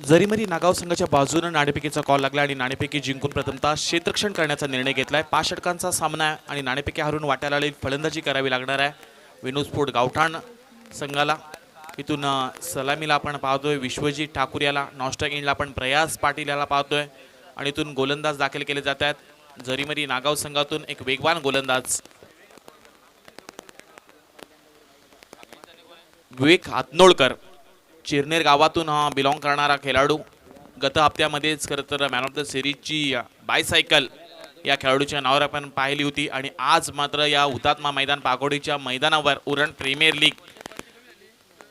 जरीमरी नागाव संघाच्या बाजूने नाणेफेकीचा कॉल लागला आणि नाणेफेकी जिंकून प्रथमतः क्षेत्ररक्षण करण्याचा निर्णय घेतलाय। 5 षटकांचा सामना आहे आणि नाणेफेकी हरून वाट्याला आलेली फलंदाजी करावी लागणार आहे विनोद स्पोर्ट गावठाण संघाला। इथून सलामीला आपण पाहतोय विश्वजीत ठाकूर याला, नॉस्टॅक एंडला आपण प्रयास पाटील याला पाहतोय आणि इथून गोलंदाज दाखल केले जात आहेत। जरीमरी नागाव संघातून एक वेगवान गोलंदाज विवेक हातनोळकर, चिरनेर गावातून हा बिलॉंग करणारा खेळाडू। गत हप्त्यामध्येच खरं तर मॅन ऑफ द सिरीजची बायसायकल या खेळाडूच्या नावावर आपण पाहिली होती आणि आज मात्र या हुतात्मा मैदान पागोडीच्या मैदानावर उरण प्रीमियर लीग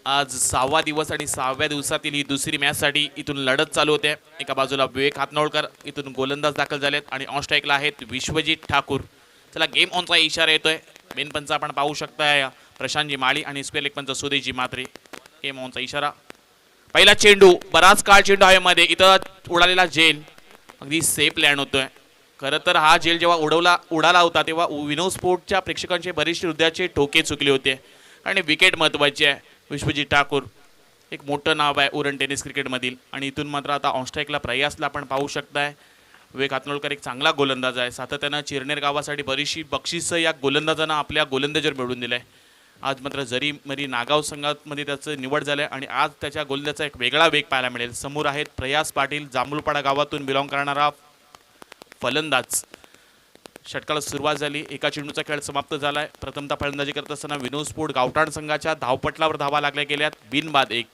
आज 6वा दिवस आणि 6व्या दिवसातील ही दुसरी मॅचसाठी इथून लढत चालू होते। एका बाजूला विवेक हातनोळकर, इथून गोलंदाज दाखल झालेत आणि ऑन स्ट्राईकला आहेत विश्वजीत ठाकूर। चला गेम ऑनचा इशारा येतोय। मेन पंच आपण पाहू शकताय प्रशांतजी माळी आणि स्पेअर लेग पंच सुदेशजी मात्रे। गेम ऑनचा इशारा। पहिला चेंडू, बराच काळ चेंडू हवेमध्ये, इथं उडालेला झेल अगदी सेफ लँड होतोय। खरं तर हा झेल जेव्हा उडाला होता तेव्हा विनोद स्पोर्टच्या प्रेक्षकांचे बरेचसे हृदयाचे ठोके चुकले होते आणि विकेट महत्त्वाची आहे। विश्वजीत ठाकूर एक मोठं नाव आहे उरण टेनिस क्रिकेटमधील आणि इथून मात्र आता ऑनस्ट्राईकला प्रयासला आपण पाहू शकताय विवेक हातनोळकर एक चांगला गोलंदाज आहे। सातत्यानं चिरनेर गावासाठी बरीचशी बक्षिसं या गोलंदाजांना आपल्या गोलंदाजीवर मिळवून दिलंय। आज मात्र जरीमरी नागाव संघामध्ये त्याचं निवड झालंय आणि आज त्याच्या गोलंदाजाचा एक वेगळा वेग पाहायला मिळेल। समोर आहेत प्रयास पाटील, जांभूळपाडा गावातून बिलॉंग करणारा फलंदाज। षटकाला सुरुवात झाली, एका चेंडूचा खेळ समाप्त झालाय। प्रथमतः फलंदाजी करत असताना विनोद स्पोर्ट गावठाण संघाच्या धावपटलावर धावा लागल्या गेल्यात बिनबाद 1।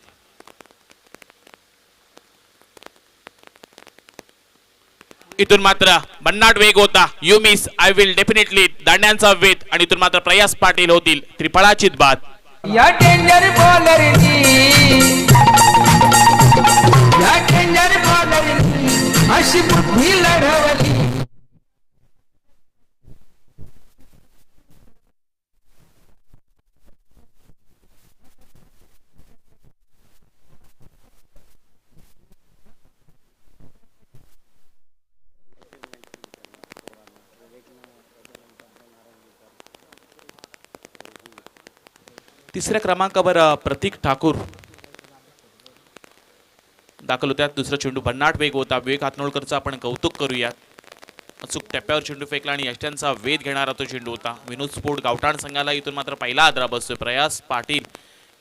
इथून मात्र भन्नाट वेग होता, you miss I will definitely, दांड्यांचा वेध आणि इथून मात्र प्रयास पाटील होतील त्रिफळाचीत बाद। या डेंजर बॉलरनी अशी बुद्धी लढवली। तिसऱ्या क्रमांकावर प्रतीक ठाकूर दाखल होत्यात। दुसरा चेंडू भन्नाट वेग होता, विवेक हातनोळकरचा आपण कौतुक करूयात। अचूक टप्प्यावर चेंडू फेकला आणि यष्ट्यांचा वेध घेणारा तो चेंडू होता। विनोद स्पोर्ट गावठाण संघाला इथून मात्र पहिला आदरा बसतोय। प्रयास पाटील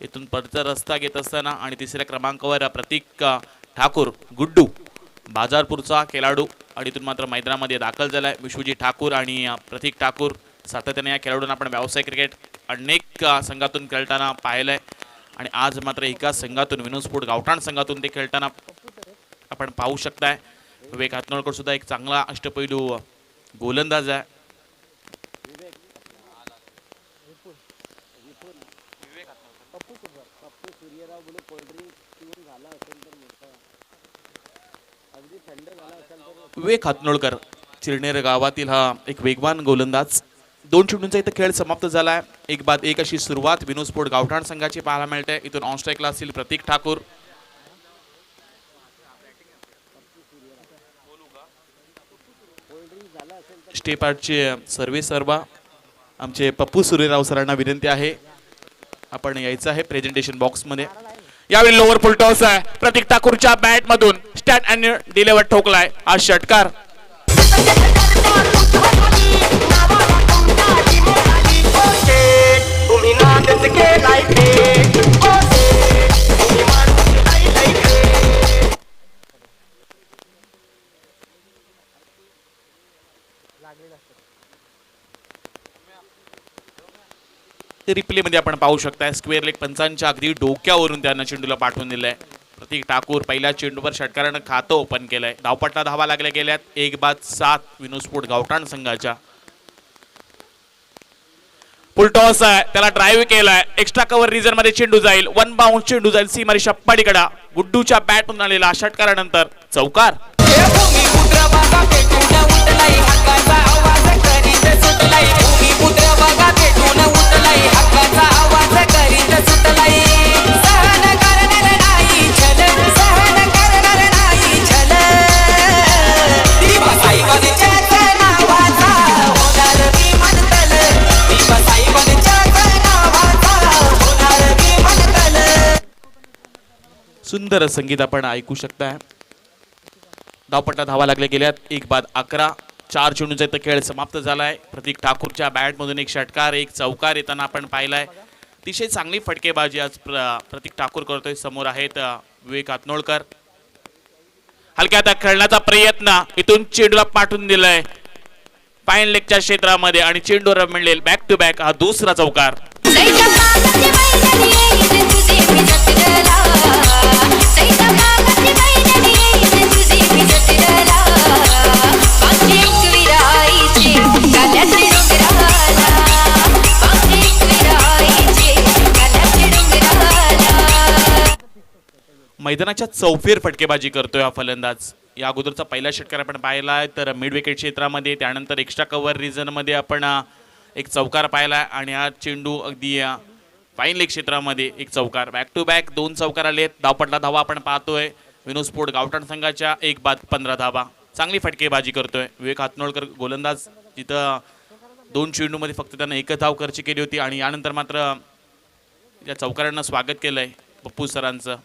इथून परचा रस्ता घेत असताना आणि तिसऱ्या क्रमांकावर प्रतीक ठाकूर गुड्डू बाजारपूरचा खेळाडू आणि इथून मात्र मैदानामध्ये दाखल झालाय विश्वजीत ठाकूर आणि प्रतीक ठाकूर। सातत्याने या खेळाडूंना आपण व्यावसायिक क्रिकेट अनेक संघातून खेळताना पाहिलंय आणि आज मात्र एकाच संघातून विनोद स्पोर्ट गावठाण संघातून ते खेळताना आपण पाहू शकताय। विवेक हातनोळकर सुद्धा एक चांगला अष्टपैलू गोलंदाज आहे। विवेक हातनोळकर चिरनेर गावातील हा एक वेगवान गोलंदाज। 2 चेंडूंचा इथं खेळ समाप्त झालाय। 1-1 अशी सुरुवात विनोद स्पोर्ट गावठाण संघाची पाहायला मिळते। इथून ऑन स्ट्राईकला असतील प्रतीक ठाकूर। स्टेपारचे सर्वेसर्वा आमचे पप्पू सूर्यराव सरांना विनंती आहे आपण यायचं आहे प्रेझेंटेशन बॉक्स मध्ये। यावेळी लोअर फुल टॉस आहे, प्रतीक ठाकूरच्या बॅट मधून स्टँड अँड डिलिव्हर ठोकलाय हा षटकार। रिप्ले मध्ये आपण पाहू शकता स्क्वेअर लेग पंचांच्या अगदी डोक्यावरून त्यांना चेंडूला पाठवून दिलंय। प्रतीक ठाकूर पहिल्या चेंडूवर षटकारानं खातं ओपन केलंय। धावपट्टा धावा लागल्या गेल्यात 1-7 विनोद स्पोर्ट गावठाण संघाच्या। फुल टॉस आहे, त्याला ड्राईव्ह केलाय, एक्स्ट्रा कव्हर रिजन मध्ये चेंडू जाईल, 1 बाउंड चेंडू जाईल सीमारेषा पलीकडे। गुड्डूच्या बॅटमधून आलेला षटकारानंतर चौकार। सुंदर संगीत आपण ऐकू शकताय. धावपट्टा धावा लागल्या गेल्यात. 1-11. 4 चेंडूंचा इथं खेळ समाप्त झालाय. प्रतीक ठाकूरच्या बॅटमधून एक षटकार, एक चौकार येताना आपण पाहिलाय. अतिशय चांगली फटकेबाजी आज प्रतीक ठाकूर करतोय. समोर आहेत विवेक हातनोळकर. हलक्या हातात खेळण्याचा प्रयत्न, इथून चेंडूला पाठवून दिलाय फाईन लेगच्या क्षेत्रामध्ये आणि चेंडूवर मिळेल बॅक टू बॅक हा दुसरा चौकार. मैदानाच्या चौफेर फटकेबाजी करतोय हा फलंदाज. या अगोदरचा पहिला षटकार आपण पाहिला तर मिड विकेट क्षेत्रामध्ये, त्यानंतर एक्स्ट्रा कव्हर रिजनमध्ये आपण एक चौकार पाहिला आणि हा चेंडू अगदी फाईन लेग क्षेत्रामध्ये एक चौकार. बॅक टू बॅक 2 चौकार आलेत. धावपटला धावा आपण पाहतोय विनोद स्पोर्ट गावठाण संघाच्या. 1-15 धावा. चांगली फटकेबाजी करतोय विवेक हातनोळकर गोलंदाज. तिथं 2 चेंडूमध्ये फक्त त्यानं एकच धाव खर्च केली होती आणि यानंतर मात्र या चौकारांना स्वागत केलंय पप्पू सरांचं.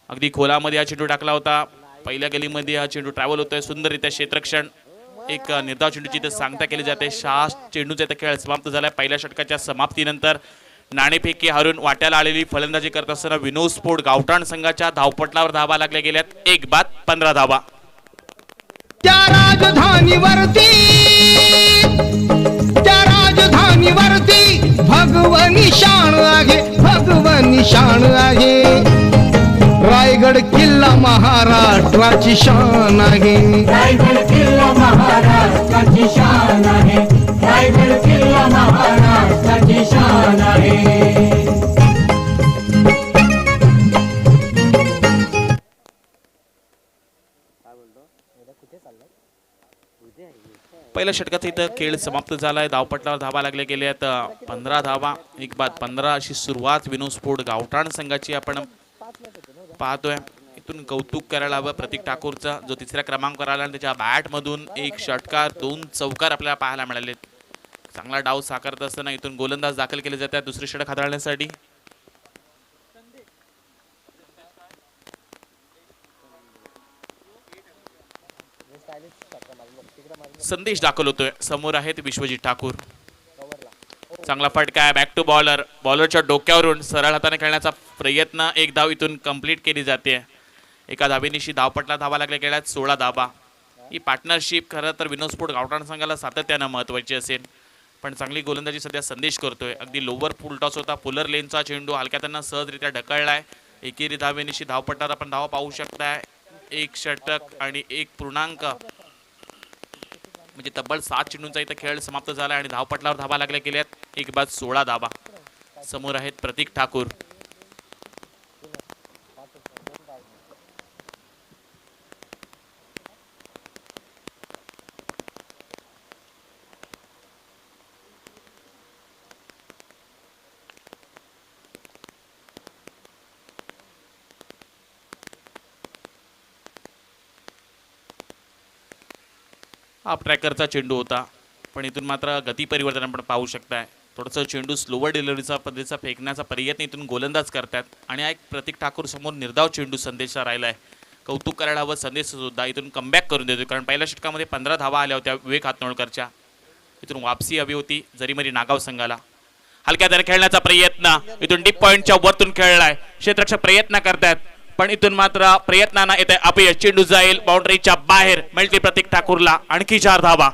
अगदी खोलामध्ये हा चेंडू टाकला होता. पहिल्या गलीमध्ये हा चेंडू ट्रॅव्हल होतोय. सुंदररित्या क्षेत्ररक्षण. एक निर्धाव चेंडूची इथं सांगता केली जाते. 6 चेंडूचा इथं खेळ समाप्त झालाय. पहिल्या षटकाच्या समाप्तीनंतर नाणेफेकी हारून वाट्याला आलेली फलंदाजी करत असताना विनोद स्पोर्ट गावठाण संघाच्या धावपटलावर धावा लागल्या गेल्यात. 1-15 धावा. त्या राजधानीवरती भगवनी शान आहे, भगवनी शान आहे. रायगड किल्ला महाराष्ट्राची शान आहे. रायगड किल्ला महाराष्ट्राची शान आहे. रायगड किल्ला महाराष्ट्राची शान आहे. पहिल्या षटकाचा इथं खेळ समाप्त झालाय. धावपटलावर धावा लागल्या गेल्यात 15 धावा. 1-15 अशी सुरुवात विनोद स्पोर्ट गावठाण संघाची आपण पाहतोय. इथून कौतुक करायला हवं प्रतीक ठाकूरचा, जो 3ऱ्या क्रमांकावर आला आणि त्याच्या बॅटमधून एक षटकार 2 चौकार आपल्याला पाहायला मिळाले. चांगला डाव साकारत असताना इथून गोलंदाज दाखल केले जातात दुसरी षटक हाताळण्यासाठी. संदेश दाखल होतोय. समोर आहेत विश्वजित ठाकूर. चांगला फटका आहे. Back to bowler. बॉलरच्या डोक्यावरून सरळ हाताने खेळण्याचा प्रयत्न. 1 धाव इथून कंप्लीट केली जाते. एका धावेनिशी धावपटला धावा लागल्या गेल्यात 16 धावा. ही पार्टनरशिप खरं तर विनोद स्पोर्ट गावठाण संघाला सातत्यानं महत्त्वाची असेल, पण चांगली गोलंदाजी सध्या संदेश करतोय. अगदी लोवर फुल टॉस होता. पुलर लेनचा चेंडू हलक्या त्यांना सहजरित्या ढकललाय. एकेरी धावेनिशी धावपटलावर आपण धावा पाहू शकताय. 1 षटक आणि 1 पूर्णांक म्हणजे तब्बल 7 चेंडूंचा इथं खेळ समाप्त झाला आणि धावपटलावर धावा लागल्या गेल्यात. 1-16 धावा. समोर आहेत प्रतीक ठाकूर. हाफ ट्रॅकरचा चेंडू होता, पण इथून मात्र गती परिवर्तन आपण पाहू शकताय. थोडंसं चेंडू स्लोवर डिलिव्हरीचा पद्धतीचा फेकण्याचा प्रयत्न इथून गोलंदाज करतात आणि हा एक प्रतीक ठाकूर समोर निर्धाव चेंडू संदेशा राहिलाय. कौतुक करायला हवं संदेश सुद्धा इथून कमबॅक करून देतो, कारण पहिल्या षटकामध्ये 15 धावा आल्या होत्या विवेक हातनोळकरच्या. इथून वापसी हवी होती जरीमरी नागाव संघाला. हलक्या दर खेळण्याचा प्रयत्न इथून डीप पॉईंटच्या वरतून खेळलाय. क्षेत्ररक्षक प्रयत्न करतात, पण इथून मात्र प्रयत्नांना येते अपयश. चेंडू जाईल बाउंड्रीच्या बाहेर. मिळते प्रतीक ठाकूरला आणखी 4 धावा.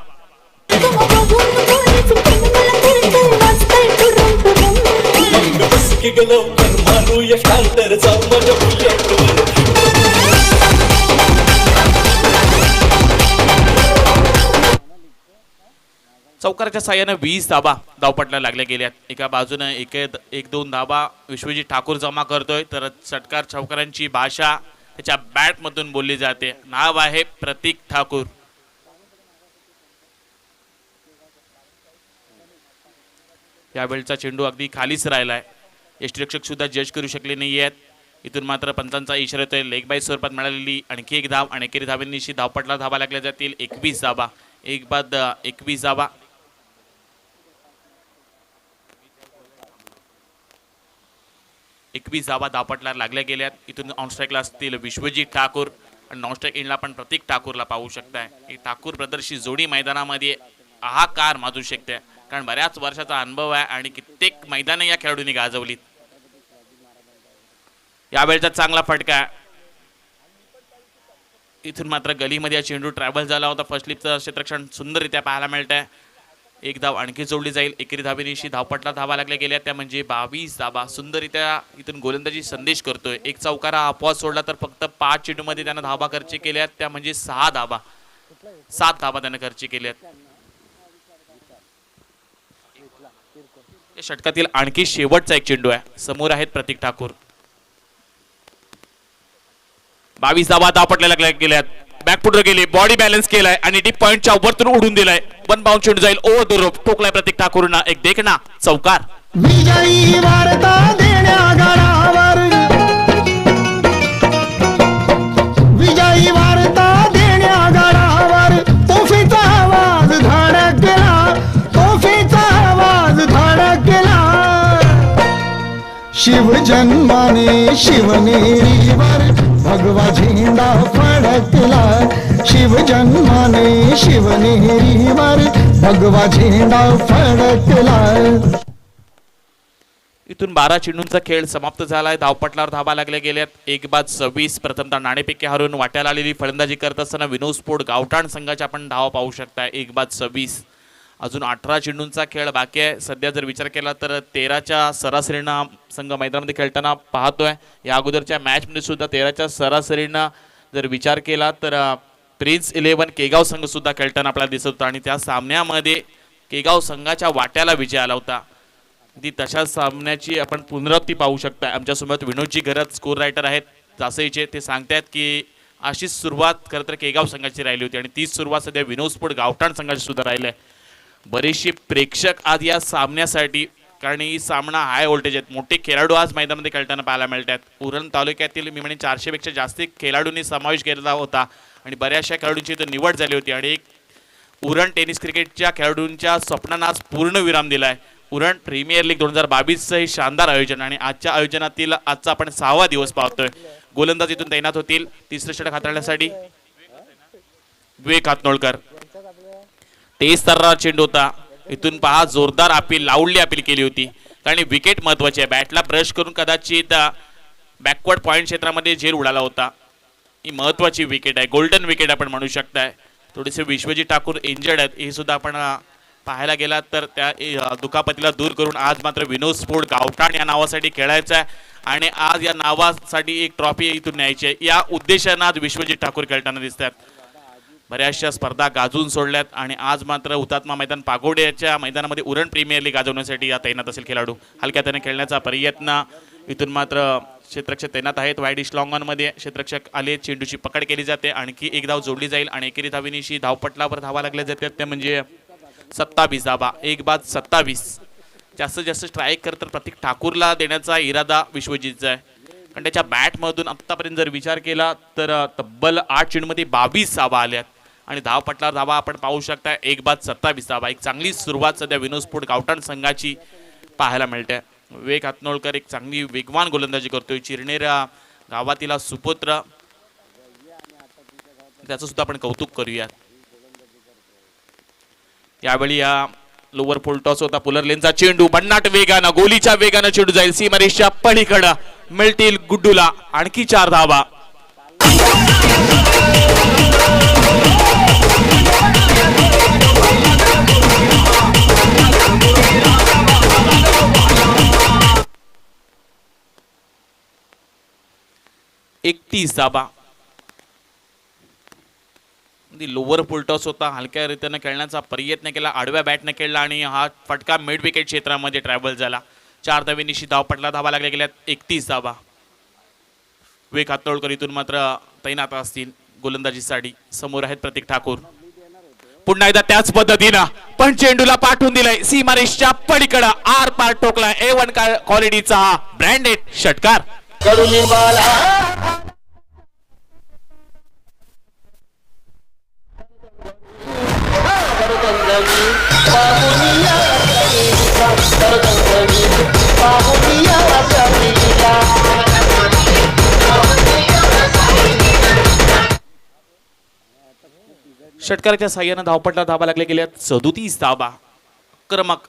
चौकाराच्या साह्याने 20 धावा धावपटला लागल्या गेल्यात. एका बाजूने 1-2 धावा विश्वजित ठाकूर जमा करतोय, तर षटकार चौकारांची भाषा त्याच्या बॅटमधून बोलली जाते. नाव आहे प्रतीक ठाकूर. यावेळचा चेंडू अगदी खालीच राहिलाय. यष्टीरक्षक सुद्धा जज करू शकले नाही आहेत. इथून मात्र पंचांचा इशारा येतोय. लेग बाय स्वरूपात मिळालेली आणखी 1 धाव आणि एकेरी धावेनिशी धावपटला धावा लागल्या जातील. 21 धावा. 1-21 धावा. 21 धावा धावपटला लागल्या गेल्यात. इथून ऑनस्ट्राईकला असतील विश्वजित ठाकूर आणि नॉनस्ट्राईक एंडला पण प्रतीक ठाकूरला पाहू शकताय. ही ठाकूर ब्रदर्सची जोडी मैदानामध्ये हाहाकार माजू शकते, कारण बऱ्याच वर्षाचा अनुभव आहे आणि कित्येक मैदाने या खेळाडूंनी गाजवलीत. यावेळेचा चांगला फटका आहे. इथून मात्र गलीमध्ये हा चेंडू ट्रॅव्हल झाला होता. फर्स्ट लिपचं क्षेत्ररक्षण सुंदररित्या पाहायला मिळत आहे. एक धाव आणखी जोडली जाईल. एकेरी धावेनिशी धावपटला धावा लागल्या गेल्या त्या म्हणजे 22 धावा. सुंदररित्या इथून गोलंदाजी संदेश करतोय. एक चौकारा अपवाद सोडला तर फक्त 5 चेंडूमध्ये त्यानं धावा खर्च केल्यात, त्या म्हणजे 6 धावा, 7 धावा त्यानं खर्च केल्यात. या षटकातील आणखी शेवटचा एक चेंडू आहे. समोर आहेत प्रतीक ठाकूर. 22 धावा धावपटल्या लागल्या गेल्यात. बॅकफुटर गेली, बॉडी बॅलन्स केलाय आणि डीप पॉइंटच्या वरतून उडून दिलाय. वन बाउंड चेंडू जाईल ओव्हर द रोप. ठोकलाय प्रतीक ठाकूरना. एक देखना चौकार. विजयी वार्ता देण्या गडावर, विजयी वार्ता देण्या गडावर तोफीचा आवाज धडकला, तोफीचा आवाज धडकला. शिवजन्माने शिवनेरीवर भगवा झेंडा फडकला, शिवजन्माने शिवनेरीवर भगवा झेंडा फडकला. इथून 12 चेंडूंचा खेळ समाप्त झालाय. धावपटलावर धावा लागल्या गेल्यात. 1-26. प्रथमतः नाणेफेकी हारून वाट्याला आलेली फलंदाजी करत असताना विनोद स्पोर्ट गावठाण संघाच्या आपण धावा पाहू शकता. 1-26. अजून 18 चेंडूंचा खेळ बाकी आहे. सध्या जर विचार केला तर 13च्या सरासरीनं संघ मैदानामध्ये खेळताना पाहतोय. या अगोदरच्या मॅचमध्ये सुद्धा 13च्या सरासरीनं जर विचार केला तर प्रिन्स 11 केगाव संघ सुद्धा खेळताना आपल्याला दिसत होता आणि त्या सामन्यामध्ये केगाव संघाच्या वाट्याला विजय आला होता. ती तशा सामन्याची आपण पुनरावृत्ती पाहू शकता. आमच्यासोबत विनोदजी घरत स्कोर रायटर आहेत जासईचे. ते सांगतायत की अशीच सुरुवात खरं तर केगाव संघाची राहिली होती आणि तीच सुरुवात सध्या विनोद स्पोर्ट गावठाण संघाची सुद्धा राहिली आहे. बरेचसे प्रेक्षक आज या सामन्यासाठी, कारण ही सामना हाय व्होल्टेज आहेत, मोठे खेळाडू आज मैदानामध्ये खेळताना पाहायला मिळतात. उरण तालुक्यातील मी म्हणेन 400 पेक्षा जास्त खेळाडूंनी समावेश केलेला होता आणि बऱ्याचशा खेळाडूंची इथं निवड झाली होती आणि एक उरण टेनिस क्रिकेटच्या खेळाडूंच्या स्वप्नांना आज पूर्ण विराम दिलाय. उरण प्रीमियर लीग 2022चं हे शानदार आयोजन आणि आजच्या आयोजनातील आजचा आपण 6वा दिवस पाहतोय. गोलंदाज इथून तैनात होतील. तिसरं षटक हाताळण्यासाठी विवेक हातनोळकर. तेज तर्रा चेंडू होता. इथून पहा जोरदार अपील, लाऊडली अपील केली होती कारण विकेट महत्वाची आहे. बॅटला ब्रश करून कदाचित बॅकवर्ड पॉईंट क्षेत्रामध्ये झेल उडाला होता. ही महत्वाची विकेट आहे, गोल्डन विकेट आपण म्हणू शकताय. थोडेसे विश्वजित ठाकूर इंजर्ड आहेत, हे सुद्धा आपण पाहायला गेला तर त्या दुखापतीला दूर करून आज मात्र विनोद स्पोर्ट गावठाण या नावासाठी खेळायचं आहे आणि आज या नावासाठी एक ट्रॉफी इथून न्यायची आहे. या उद्देशानं आज विश्वजित ठाकूर खेळताना दिसतात. बऱ्याचशा स्पर्धा गाजून सोडल्यात आणि आज मात्र हुतात्मा मैदान पागोड्याच्या मैदानामध्ये उरण प्रीमियर लीग गाजवण्यासाठी या तैनात असेल खेळाडू. हलक्या त्याने खेळण्याचा प्रयत्न. इथून मात्र क्षेत्ररक्षक तैनात आहेत. वाईड इस्ट लॉंग ऑनमध्ये क्षेत्ररक्षक आले. चेंडूची पकड केली जाते. आणखी एक धाव जोडली जाईल आणि एकेरी धावेनिशी धावपटलावर धावा लागल्या जातात त्या म्हणजे 27 धावा. 1-27. जास्तीत जास्त स्ट्राईक करत प्रतीक ठाकूरला देण्याचा इरादा विश्वजितचा आहे कारण त्याच्या बॅटमधून आत्तापर्यंत जर विचार केला तर तब्बल 8 चेंडूमध्ये 22 धावा आल्यात आणि धावपटलावर धावा आपण पाहू शकता 1-27 धावा. एक चांगली सुरुवात सध्या विनोद स्पोर्ट गावठाण संघाची पाहायला मिळते. विवेक हातनोळकर एक चांगली वेगवान गोलंदाजी करतोय. चिरनेर गावातील सुपुत्र, त्याचं सुद्धा आपण कौतुक करूयात. यावेळी या लोअर फुल टॉस होता. पुलर लेनचा चेंडू भन्नाट वेगानं, गोलीच्या वेगानं चेंडू जाईल सीमारेषच्या पलीकडं. मिळतील गुड्डूला आणखी 4 धावा. एकतीस धावा. लोअर फुलटॉस होता. हलक्या रीतीने खेळण्याचा प्रयत्न केला, आडव्या बॅटने खेळला आणि हा फटका मिड विकेट क्षेत्रामध्ये ट्रॅव्हल झाला. 4 धावेनिशी धावपटला धावा लागल्या गेल्यात 31 धावा. विवेक हातनोळकर इथून मात्र तैनात असतील गोलंदाजीसाठी. समोर आहेत प्रतीक ठाकूर. पुन्हा एकदा त्याच पद्धतीनं पण चेंडूला पाठवून दिलाय सीमारेषच्या पलीकडे. आर पार ठोकलाय. A1 क्वालिटीचा हा ब्रँडेड षटकार. Bahunia षटकाराच्या साह्यानं धावपटला धावा लागले गेल्यात 37 धावा.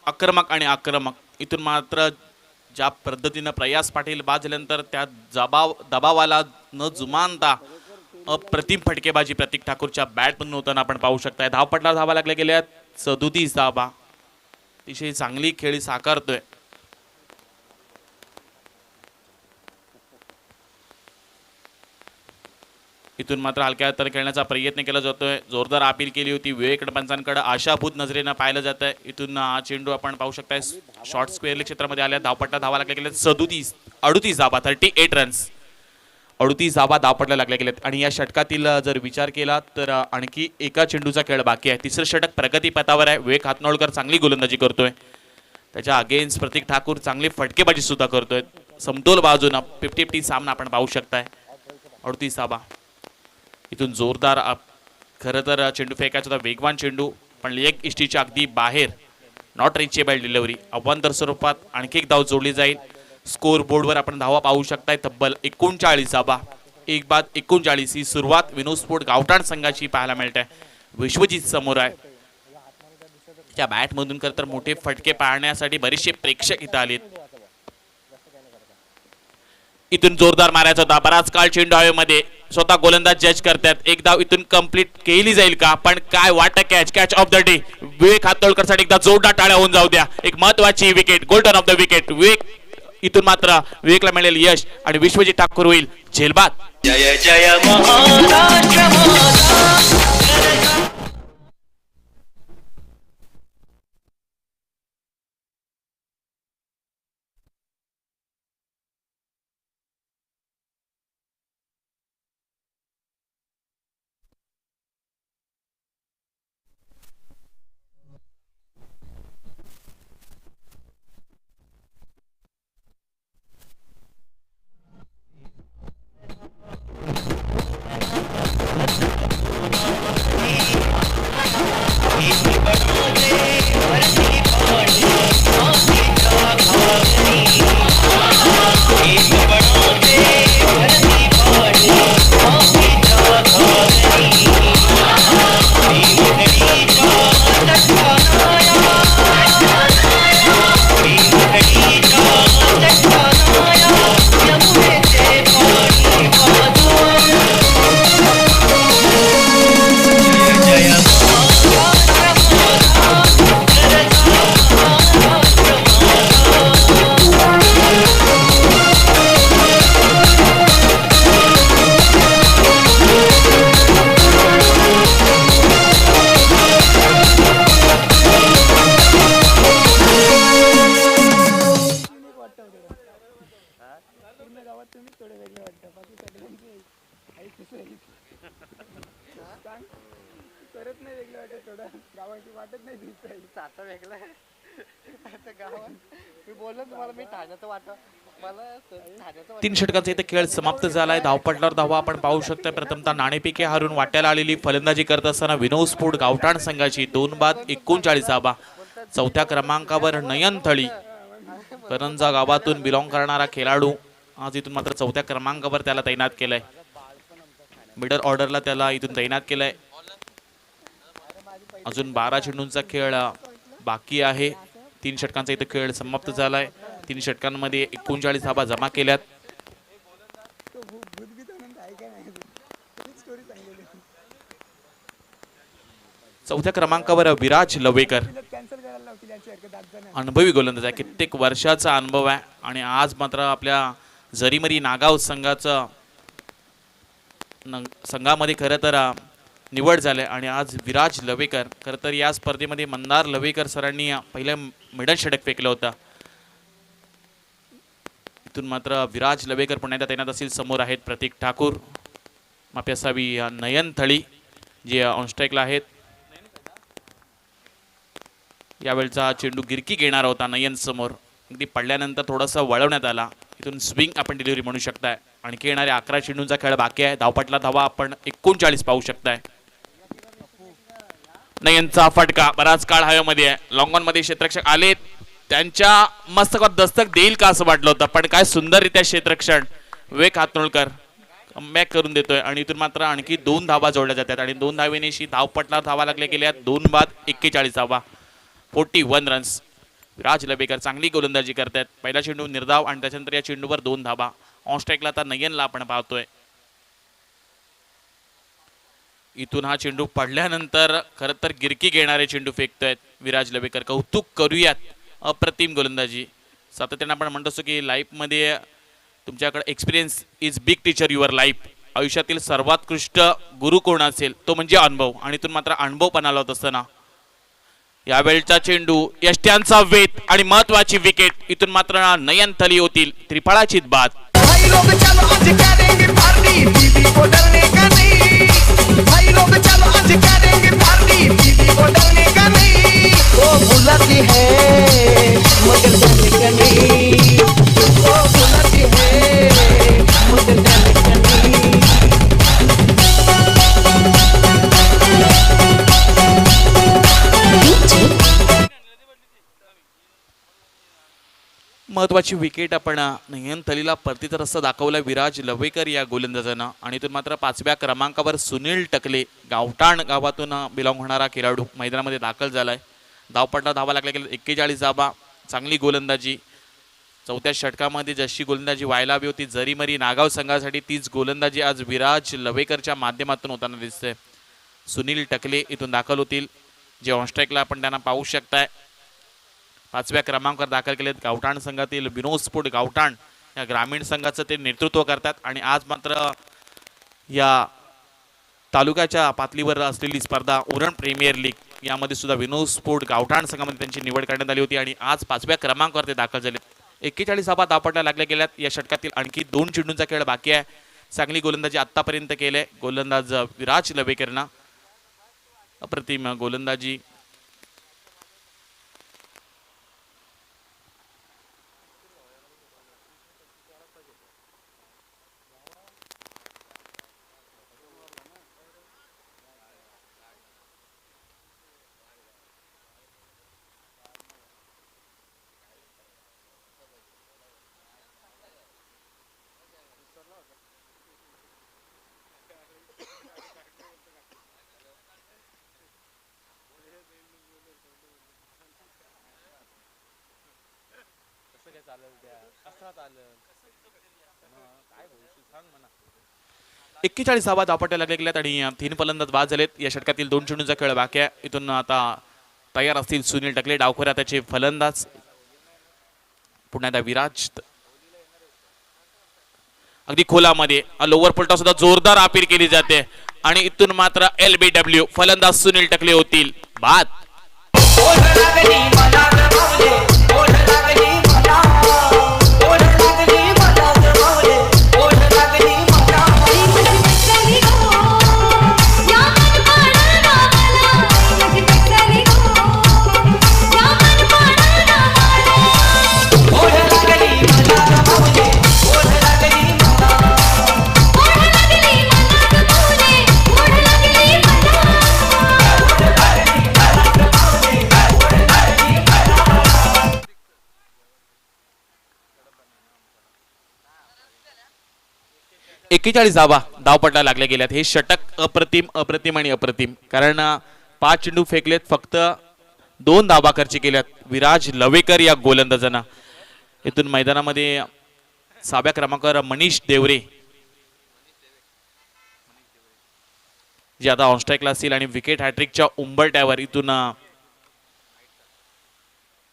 आक्रमक आणि आक्रमक. इथून मात्र ज्या पद्धतीनं प्रयास पाटील बाद झाल्यानंतर त्या दबावाला न जुमानता अप्रतिम फटकेबाजी प्रतीक ठाकूरच्या बॅटमधून होताना आपण पाहू शकताय. धावपटला धावा लागले गेल्यात 37 धावा. अतिशय चांगली खेळी साकारतोय. इथून मात्र हलक्या हाताने खेळण्याचा प्रयत्न केला जातोय. जोरदार अपील केली होती विवेक पंचांकडे. आशाभूत नजरेनं पाहिलं जात आहे. इथून हा चेंडू आपण पाहू शकताय शॉर्ट स्क्वेअर क्षेत्रामध्ये आल्या. धावपट्टा धावा लागल्या गेल्या 38 धावा 38 रन्स. 38 धावा धावपट्ला लागल्या गेल्यात. आणि या षटकातील जर विचार केला तर आणखी एका चेंडूचा खेळ बाकी आहे. तिसरं षटक प्रगतीपथावर आहे. विवेक हातनोळकर चांगली गोलंदाजी करतोय. त्याच्या अगेन्स्ट प्रतीक ठाकूर चांगली फटकेबाजी सुद्धा करतोय. समतोल बाजूनं 50-50 सामना आपण पाहू शकताय. 38 धावा. इथून जोरदार खरं तर चेंडू फेकायचा होता. वेगवान चेंडू पण लेग इष्टीच्या अगदी बाहेर. Not reachable delivery. अवांतर स्वरूपात आणखी एक धाव जोडली जाईल. स्कोर बोर्डवर आपण धावा पाहू शकताय. तब्बल 39 धावा. 1-39 ही सुरुवात विनोद स्पोर्ट गावठाण संघाची पाहायला मिळते. विश्वजित समोर आहे. त्या बॅटमधून खरं तर मोठे फटके पाहण्यासाठी बरेचसे प्रेक्षक इथं आलेत. इथून जोरदार मारायचा होता. बराच काळ चेंडू हवेमध्ये. स्वतः गोलंदाज जज करतात. एक धाव इथून कंप्लीट केली जाईल का? पण काय वाटतं catch of the day Vivek हातोळकरसाठी एकदा जोरदार टाळ्या होऊन जाऊ द्या. एक महत्वाची wicket, golden of the wicket. Vivek इथून मात्र विवेकला मिळेल यश आणि विश्वजित ठाकूर होईल झेलबाद. जय जय महाराष्ट्र तीन षटकांचा इथे खेळ समाप्त झालाय. धावपटल्यावर धावा आपण पाहू शकतो. प्रथमतः नाणेफेके हारून वाट्याला आलेली फलंदाजी करत असताना विनोद स्पोर्ट गावठाण संघाची 2-39 धावा. चौथ्या क्रमांकावर नयन थळी करंजा गावातून बिलॉंग करणारा खेळाडू आज इथून मात्र चौथ्या क्रमांकावर त्याला तैनात केलंय. मिडल ऑर्डरला त्याला इथून तैनात केलंय. अजून 12 चेंडूंचा खेळ बाकी आहे. 3 षटकांचा इथे खेळ समाप्त झालाय. 3 षटकांमध्ये 39 धावा जमा केल्यात. चौथ्या क्रमांकावर विराज लवेकर अनुभवी गोलंदाज आहे. कित्येक वर्षाचा अनुभव आहे आणि आज मात्र आपल्या जरीमरी नागाव संघामध्ये खरं तर निवड झाली आणि आज विराज लवेकर खरं तर या स्पर्धेमध्ये मंदार लवेकर सरांनी पहिलं मिडल षटक फेकलं होतं. इथून मात्र विराज लवेकर पुण्यात तैनात असतील. समोर आहेत प्रतीक ठाकूर, माफी असावी नयन थळी जे ऑनस्ट्राईकला आहेत. यावेळचा चेंडू गिरकी घेणार होता नयन समोर. अगदी पडल्यानंतर थोडासा वळवण्यात आला. इथून स्विंग आपण डिलिव्हरी म्हणू शकताय. आणखी येणाऱ्या 11 चेंडूंचा खेळ बाकी आहे. धावपटला धावा आपण 39 पाहू शकताय. नयनचा फटका बराच काळ हवेमध्ये आहे. लॉंग ऑन मध्ये क्षेत्ररक्षक आले. त्यांच्या मस्तकात दस्तक देईल का असं वाटलं होतं पण काय सुंदररित्या क्षेत्ररक्षण विवेक हातनोळकर कमबॅक करून देतोय आणि इथून मात्र आणखी 2 धावा जोडल्या जातात आणि 2 धावेनेशी धावपटला धावा लागल्या गेल्या 2 बाद 41 धावा 41 रन्स. विराज लवेकर चांगली गोलंदाजी करतात. पहिला चेंडू निर्धाव आणि त्याच्यानंतर या चेंडूवर 2 धावा. ऑन स्ट्राईकला आता नयनला आपण पाहतोय. इथून हा चेंडू पडल्यानंतर खरं तर गिरकी घेणारे चेंडू फेकतोय विराज लवेकर. कौतुक करूयात, अप्रतिम गोलंदाजी. सातत्याने आपण म्हणतो असतो की लाईफमध्ये तुमच्याकडे experience is big teacher your life. आयुष्यातील सर्वोत्कृष्ट गुरु कोण असेल तो म्हणजे अनुभव आणि इथून मात्र अनुभव पण आला होत असताना यावेळचा चेंडू यष्ट्यांचा वेध आणि महत्वाची विकेट. इथून मात्र नयन थली होतील. त्रिफळाची बाद. भाई लोग चलो आज करेंगे पार्टी, दीदी को डरने का नहीं। भाई लोग चलो आज करेंगे पार्टी, दीदी को डरने का नहीं। वो बुलाती है मगर जाने का नहीं, वो बुलाती है मगर जाने का नहीं। महत्वाची विकेट आपण नयन थलीला परतीचा रस्ता दाखवला विराज लवेकर या गोलंदाजानं आणि इथून मात्र 5व्या क्रमांकावर सुनील टकले गावठाण गावातून बिलॉंग होणारा खेळाडू मैदानामध्ये दाखल झालाय. धावपटला धावा लागल्या गेल्या 41 धावा. चांगली गोलंदाजी. 4थ्या षटकामध्ये जशी गोलंदाजी व्हायला हवी होती जरीमरी नागाव संघासाठी तीच गोलंदाजी आज विराज लवेकरच्या माध्यमातून होताना दिसते. सुनील टकले इथून दाखल होतील जे ऑन स्ट्राईकला आपण त्यांना पाहू शकताय. 5व्या क्रमांकावर दाखल केलेत गावठाण संघातील विनोद स्फोट गावठाण या ग्रामीण संघाचं ते नेतृत्व करतात आणि आज मात्र या तालुक्याच्या पातळीवर असलेली स्पर्धा उरण प्रीमियर लीग यामध्ये सुद्धा विनोद स्फोट गावठाण संघामध्ये त्यांची निवड करण्यात आली होती आणि आज 5व्या क्रमांकावर ते दाखल झालेत. 41 धावा धावपटल्या लागल्या गेल्यात. या षटकातील आणखी 2 चेंडूंचा खेळ बाकी आहे. चांगली गोलंदाजी आतापर्यंत केले गोलंदाज विराज लवेकरनं. अप्रतिम गोलंदाजी. काय 41 धावा धावपट्ट्या लागल्या गेल्यात आणि 3 फलंदाज बाद झालेत. या षटकातील 2 चेंडूंचा खेळ बाकी आहे. इथून आता तयार असतील सुनील टकले डावखोऱ्या त्याचे फलंदाज. पुन्हा एकदा विराज अगदी खोलामध्ये लोअर पलटा सुद्धा जोरदार अपील केली जाते आणि इथून मात्र LBW फलंदाज सुनील टकले होतील बाद. एकेचाळीस धावा धावपटला लागल्या गेल्यात. हे षटक अप्रतिम अप्रतिम आणि अप्रतिम कारण 5 चेंडू फेकलेत फक्त 2 धावा खर्च केल्यात विराज लवेकर या गोलंदाजांना. इथून मैदानामध्ये 6व्या क्रमांकावर मनीष देवरे जे आता ऑन स्ट्राईकला असतील आणि विकेट हॅट्रिकच्या उंबरट्यावर इथून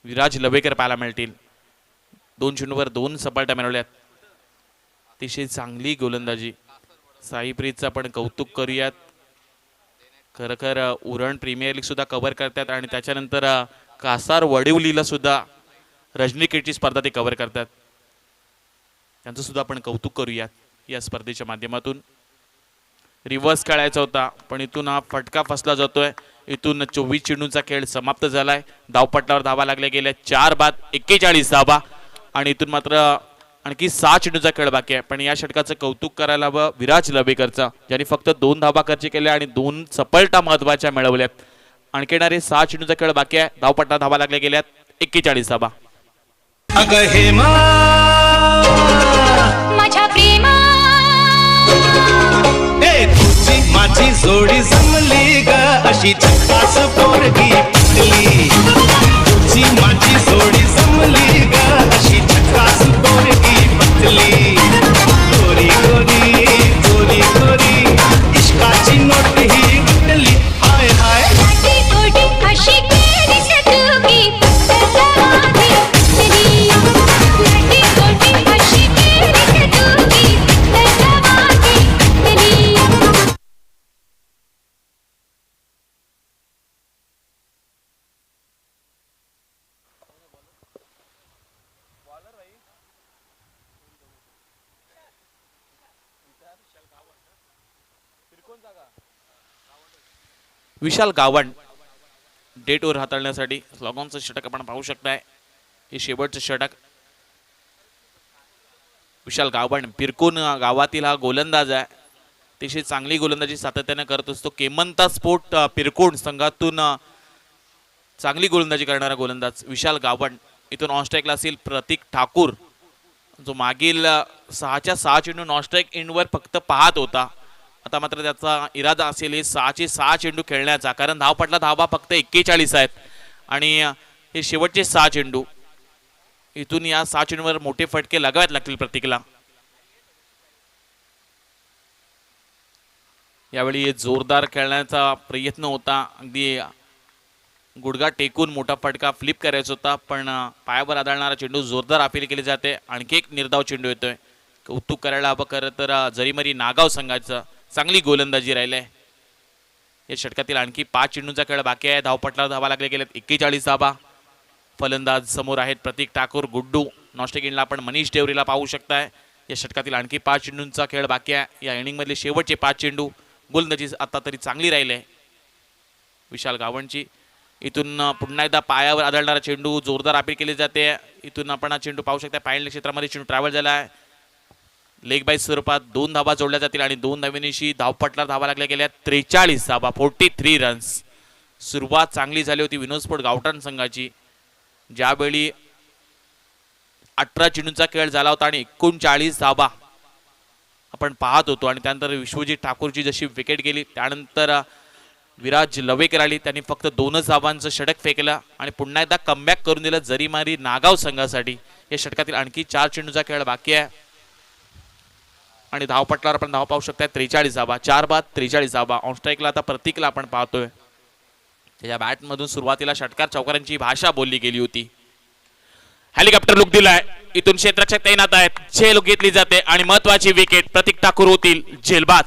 विराज लवेकर पाहायला मिळतील. 2 चेंडूवर 2 सपाट्या मिळवल्यात. अतिशय चांगली गोलंदाजी. साईप्रीतचं आपण कौतुक करूयात. खरखर उरण प्रीमियर लीग सुद्धा कव्हर करतात आणि त्याच्यानंतर कासार वडिवलीला सुद्धा रजनी क्रिकेटची स्पर्धा ते कव्हर करतात. त्यांचं सुद्धा आपण कौतुक करूयात या स्पर्धेच्या माध्यमातून. रिव्हर्स खेळायचा होता पण इथून हा फटका फसला जातोय. इथून 24 चेंडूंचा खेळ समाप्त झालाय. धावपटलावर धावा लागल्या गेल्या 4 बाद 41 धावा आणि इथून मात्र आणखी 6 चेंडूंचा खेळ बाकी आहे. पण या षटकाचं कौतुक करायला हवं विराज लवेकरचा ज्यांनी फक्त 2 धावा खर्च केल्या आणि 2 सफलता महत्वाच्या मिळवल्यात. आणखी येणारे 6 चेंडूंचा खेळ बाकी आहे. धावपटला धावा लागल्या गेल्यात 41 धावा. अगं हेमा माझ्या प्रेमा जोडी जमली ग अशी झकास पोरगी पटली तुझी माझी जोडी जमली ग अशी झकास पोरगी पटली गोरी गोरी गोरी गोरी इश्काची नोट ही उठली हाय हाय लाटी गोडी अशी केली सतुकी पत्तलावादी पत्तली लाटी गोडी अशी केली सतुकी पत्तलावादी पत्तली विशाल गावंड डेट ओव्हर हाताळण्यासाठी लॉगॉनचं षटक आपण पाहू शकताय. हे शेवटचं षटक. विशाल गावंड पिरकोन गावातील हा गोलंदाज आहे. अतिशय चांगली गोलंदाजी सातत्याने करत असतो. केमंता स्पोर्ट पिरकोन संघातून चांगली गोलंदाजी करणारा गोलंदाज विशाल गावंड. इथून ऑनस्ट्राईकला असेल प्रतीक ठाकूर, जो मागील 6च्या 6 चेंडू नॉनस्ट्राईक एंडवर फक्त पाहत होता. आता मात्र त्याचा इरादा असेल हे 6चे 6 चेंडू खेळण्याचा, कारण धावपटला धावा फक्त 41 आहेत आणि हे शेवटचे 6 चेंडू. इथून या 6 चेंडूवर मोठे फटके लगावायला लागतील प्रतीकला. यावेळी जोरदार खेळण्याचा प्रयत्न होता. अगदी गुडघा टेकून मोठा फटका फ्लिप करायचा होता, पण पायावर आदळणारा चेंडू जोरदार अपील केले जाते. आणखी एक निर्धाव चेंडू येतोय. कौतुक करायला हवं खरं तर जरीमरी नागाव संघाचं. चांगली गोलंदाजी राहिली आहे. या षटकातील आणखी 5 चेंडूंचा खेळ बाकी आहे. धावपटला धावा लागले गेलेत 41 धावा. फलंदाज समोर आहेत प्रतीक ठाकूर, गुड्डू. नॉस्टिक इनला आपण मनीष डेवरीला पाहू शकताय. या षटकातील आणखी 5 चेंडूंचा खेळ बाकी आहे. या इनिंगमधले शेवटचे 5 चेंडू. गोलंदाजी आता तरी चांगली राहिली आहे विशाल गावंडची. इथून पुन्हा एकदा पायावर आदळणारा चेंडू जोरदार अपील केले जाते. इथून आपण हा चेंडू पाहू शकता. फायनल क्षेत्रामध्ये चेंडू ट्रॅव्हल झाला आहे. लेग बाय स्वरूपात 2 धावा जोडल्या जातील आणि 2 धावेनिशी धावपटला धावा लागल्या गेल्या 43 धावा, 43 रन्स. सुरुवात चांगली झाली होती विनोद स्पोर्ट गावठाण संघाची, ज्यावेळी 18 चेंडूंचा खेळ झाला होता आणि 39 धावा आपण पाहत होतो. आणि त्यानंतर विश्वजित ठाकूरची जशी विकेट गेली त्यानंतर विराज लवेकर आली. त्यांनी फक्त 2च धावांचं षटक फेकलं आणि पुन्हा एकदा कमबॅक करून दिलं जरीमारी नागाव संघासाठी. या षटकातील आणखी 4 चेंडूचा खेळ बाकी आहे आणि धावपटलावर आपण धाव पाहू शकता 43 धावा. 4 बाद 43 धावा. ऑनस्ट्राईकला आता प्रतीकला आपण पाहतोय. त्याच्या बॅटमधून सुरुवातीला षटकार चौकारांची भाषा बोलली गेली होती. हेलिकॉप्टर लुक दिलाय. इथून क्षेत्ररक्षक तैनात आहेत. झेल घेतली जाते आणि महत्वाची विकेट प्रतीक ठाकूर होतील झेलबाद.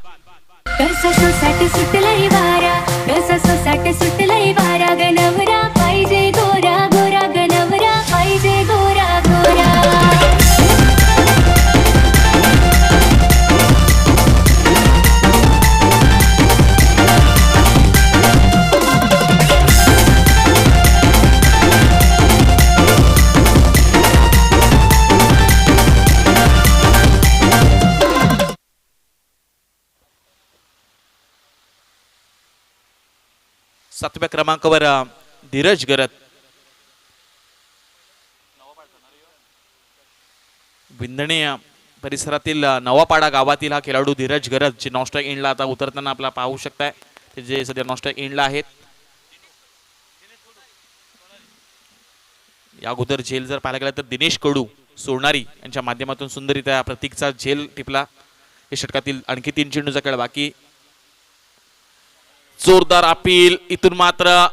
कसा सोसाट सुटलाय वारा, कसा सोसाट सुटलाय वारा, गनवरा पाहिजे गोरा गोरा, गनवरा पाहिजे गोरा गोरा. सातव्या क्रमांकावर धीरज गरत. विंधणे परिसरातील नवापाडा गावातील हा खेळाडू धीरज गरत, जे नॉस्ट्राईक एंडला आता उतरताना आपला पाहू शकताय. ते जे सध्या नॉस्ट्राईक एंडला आहेत. या अगोदर झेल जर पाहायला गेला तर दिनेश कडू सोनारी यांच्या माध्यमातून सुंदरीत्या प्रतीकचा झेल टिपला. या षटकातील आणखी 3 चेंडूचा खेळ बाकी. जोरदार अपील. इथून मात्र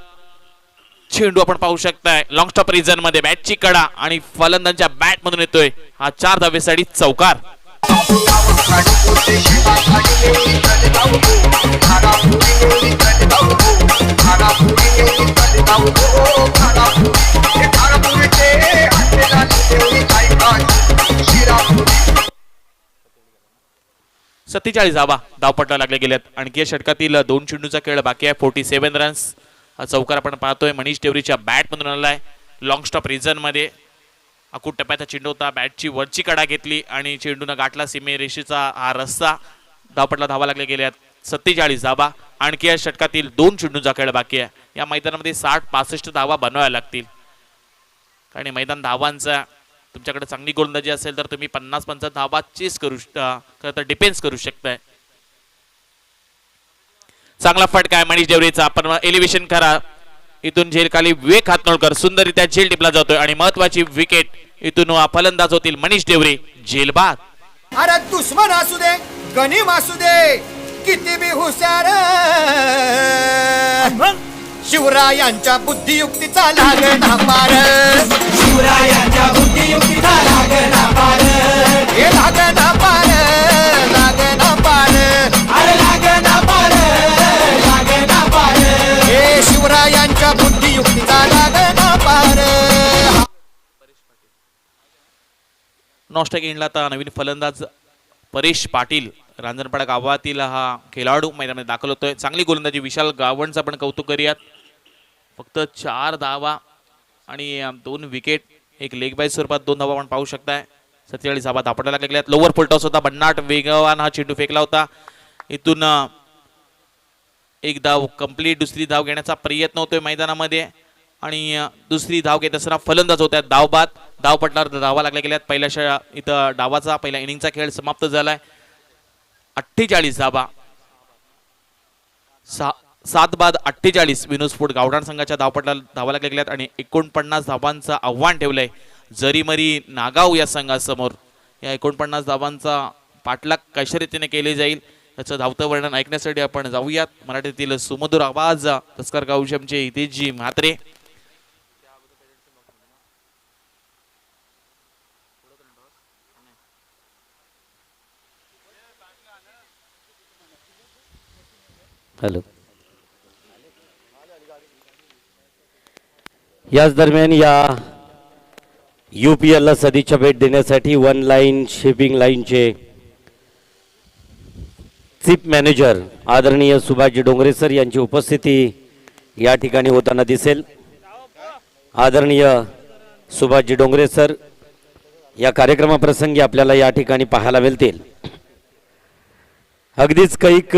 चेंडू आपण पाहू शकताय लॉंग स्टॉप रिजन मध्ये. बॅटची कडा आणि फलंदाजांच्या बॅट मधून येतोय हा 4 धावेसाठी चौकार. सत्तेचाळीस धावा धावपटला लागले गेल्यात. आणखी या षटकातील 2 चेंडूचा खेळ बाकी आहे. 47 रन्स. हा चौकार आपण पाहतोय मनीष डेवरीच्या बॅट मधून आलाय लॉंग स्टॉप रिजन मध्ये. अकूट टप्प्याचा चेंडू होता. बॅटची वरची कडा घेतली आणि चेंडून गाठला सीमेरेषेचा हा रस्ता. धावपटला धावा लागले गेल्यात 47 धावा. आणखी या षटकातील 2 चेंडूचा खेळ बाकी आहे. या मैदानामध्ये 60-65 धावा बनवाव्या लागतील. कारण मैदान धावांचा तुमच्याकडे चांगली गोलंदाजी असेल तर तुम्ही 50-50 धावा चेस करू तर डिफेन्स करू शकताय. चांगला फटका आहे मनीष देवरेचा, पण एलिव्हेशन करा. इथून झेल खाली विवेक हातनोळकर सुंदररित्या झेल टिपला जातोय आणि महत्वाची विकेट इथून फलंदाज होतील मनीष देवरे. झेल बाद. अरे दुश्मन असू दे गनीम असू दे किती बी हुशार शिवरायांच्या बुद्धियुक्तीचा लागना पार. शिवरायांच्या बुद्धियुक्तीचा लागना पार. हे लागना पार लागना पार. अरे लागना पार लागना पार. हे शिवरायांच्या बुद्धियुक्तीचा लागना पार. नॉस्टॅक इंडला आता नवीन फलंदाज परेश पाटील रांजणपाडा गावातील हा खेळाडू मैदानात दाखल होतोय. चांगली गोलंदाजी विशाल गावणचा पण कौतुक करूयात. फक्त 4 धावा आणि 2 विकेट, एक लेग बाय स्वरूपात 2 धावा आपण पाहू शकताय. 47 धावा धापटायला लागलेल्या. लोअर फुलटॉस होता, बन्नाट वेगवान हा चेंडू फेकला होता. इथून एक धाव कंप्लीट, दुसरी धाव घेण्याचा प्रयत्न होतोय मैदानामध्ये आणि दुसरी धाव घेत असताना फलंदाज होत्या धाव बाद. धाव पटल्यावर धावा लागल्या गेल्यात. पहिल्या इथं डावाचा पहिला इनिंगचा खेळ समाप्त झालाय. 48 धावा, 7 बाद 48 विनोद स्फोट गावठाण संघाच्या धावपटला धावा लागल्या गेल्यात आणि 49 धावांचं आव्हान ठेवलंय जरीमरी नागाव या संघासमोर. या 49 धावांचा पाठलाग कशा रीतीने केले जाईल याचं धावतं वर्णन ऐकण्यासाठी आपण जाऊयात. मराठीतील सुमधुर आवाज तस्कर गावशमचे हितेशजी म्हात्रे. हॅलो. याच दरम्यान या UPL ला सदिच्छा भेट देण्यासाठी वन लाईन शिपिंग लाईनचे चीफ मॅनेजर आदरणीय सुभाषजी डोंगरे सर यांची उपस्थिती या ठिकाणी होताना दिसेल. आदरणीय सुभाषजी डोंगरे सर या कार्यक्रमाप्रसंगी आपल्याला या ठिकाणी पाहायला मिळतील. अगदीच कैक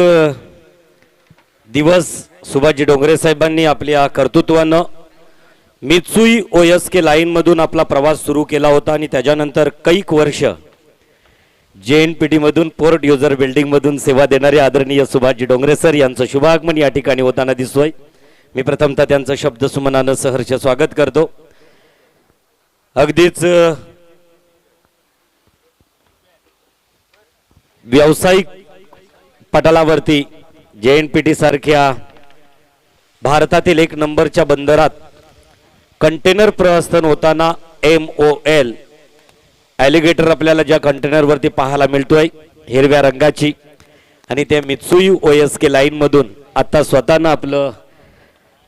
दिवस सुभाषजी डोंगरे साहेबांनी आपल्या कर्तृत्वानं मित्सुई OSK लाईनमधून आपला प्रवास सुरू केला होता आणि त्याच्यानंतर कैक वर्ष JNPT मधून पोर्ट युजर बिल्डिंगमधून सेवा देणारे आदरणीय सुभाषजी डोंगरे सर यांचं शुभागमन या ठिकाणी होताना दिसतोय. मी प्रथमतः त्यांचं शब्द सुमनानं सहर्ष स्वागत करतो. अगदीच व्यावसायिक पटलावरती JNPT सारख्या भारतातील 1 नंबरच्या बंदरात कंटेनर प्रस्थान होताना MOL ॲलिगेटर आपल्याला ज्या कंटेनरवरती पाहायला मिळतोय हिरव्या रंगाची आणि त्या मित्सुई OSK लाईन मधून आता स्वतःनं आपलं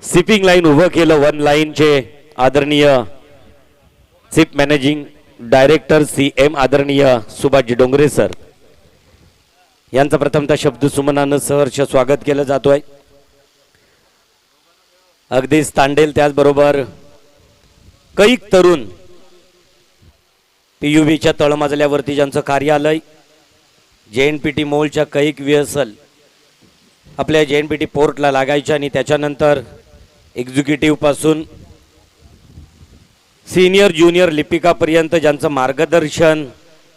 शिपिंग लाईन उभं केलं. वन लाईनचे आदरणीय चीफ मॅनेजिंग डायरेक्टर CM आदरणीय सुभाषजी डोंगरे सर यांचा प्रथमतः शब्द सुमनानं सहर्ष स्वागत केलं जातोय. अगदीच तांडेल त्याचबरोबर कैक तरुण PUBच्या तळमजल्यावरती ज्यांचं कार्यालय JNPT मॉलच्या कैक VSL आपल्या JNPT पोर्टला लागायच्या आणि त्याच्यानंतर एक्झिक्युटिव्ह पासून सिनियर ज्युनियर लिपिकापर्यंत ज्यांचं मार्गदर्शन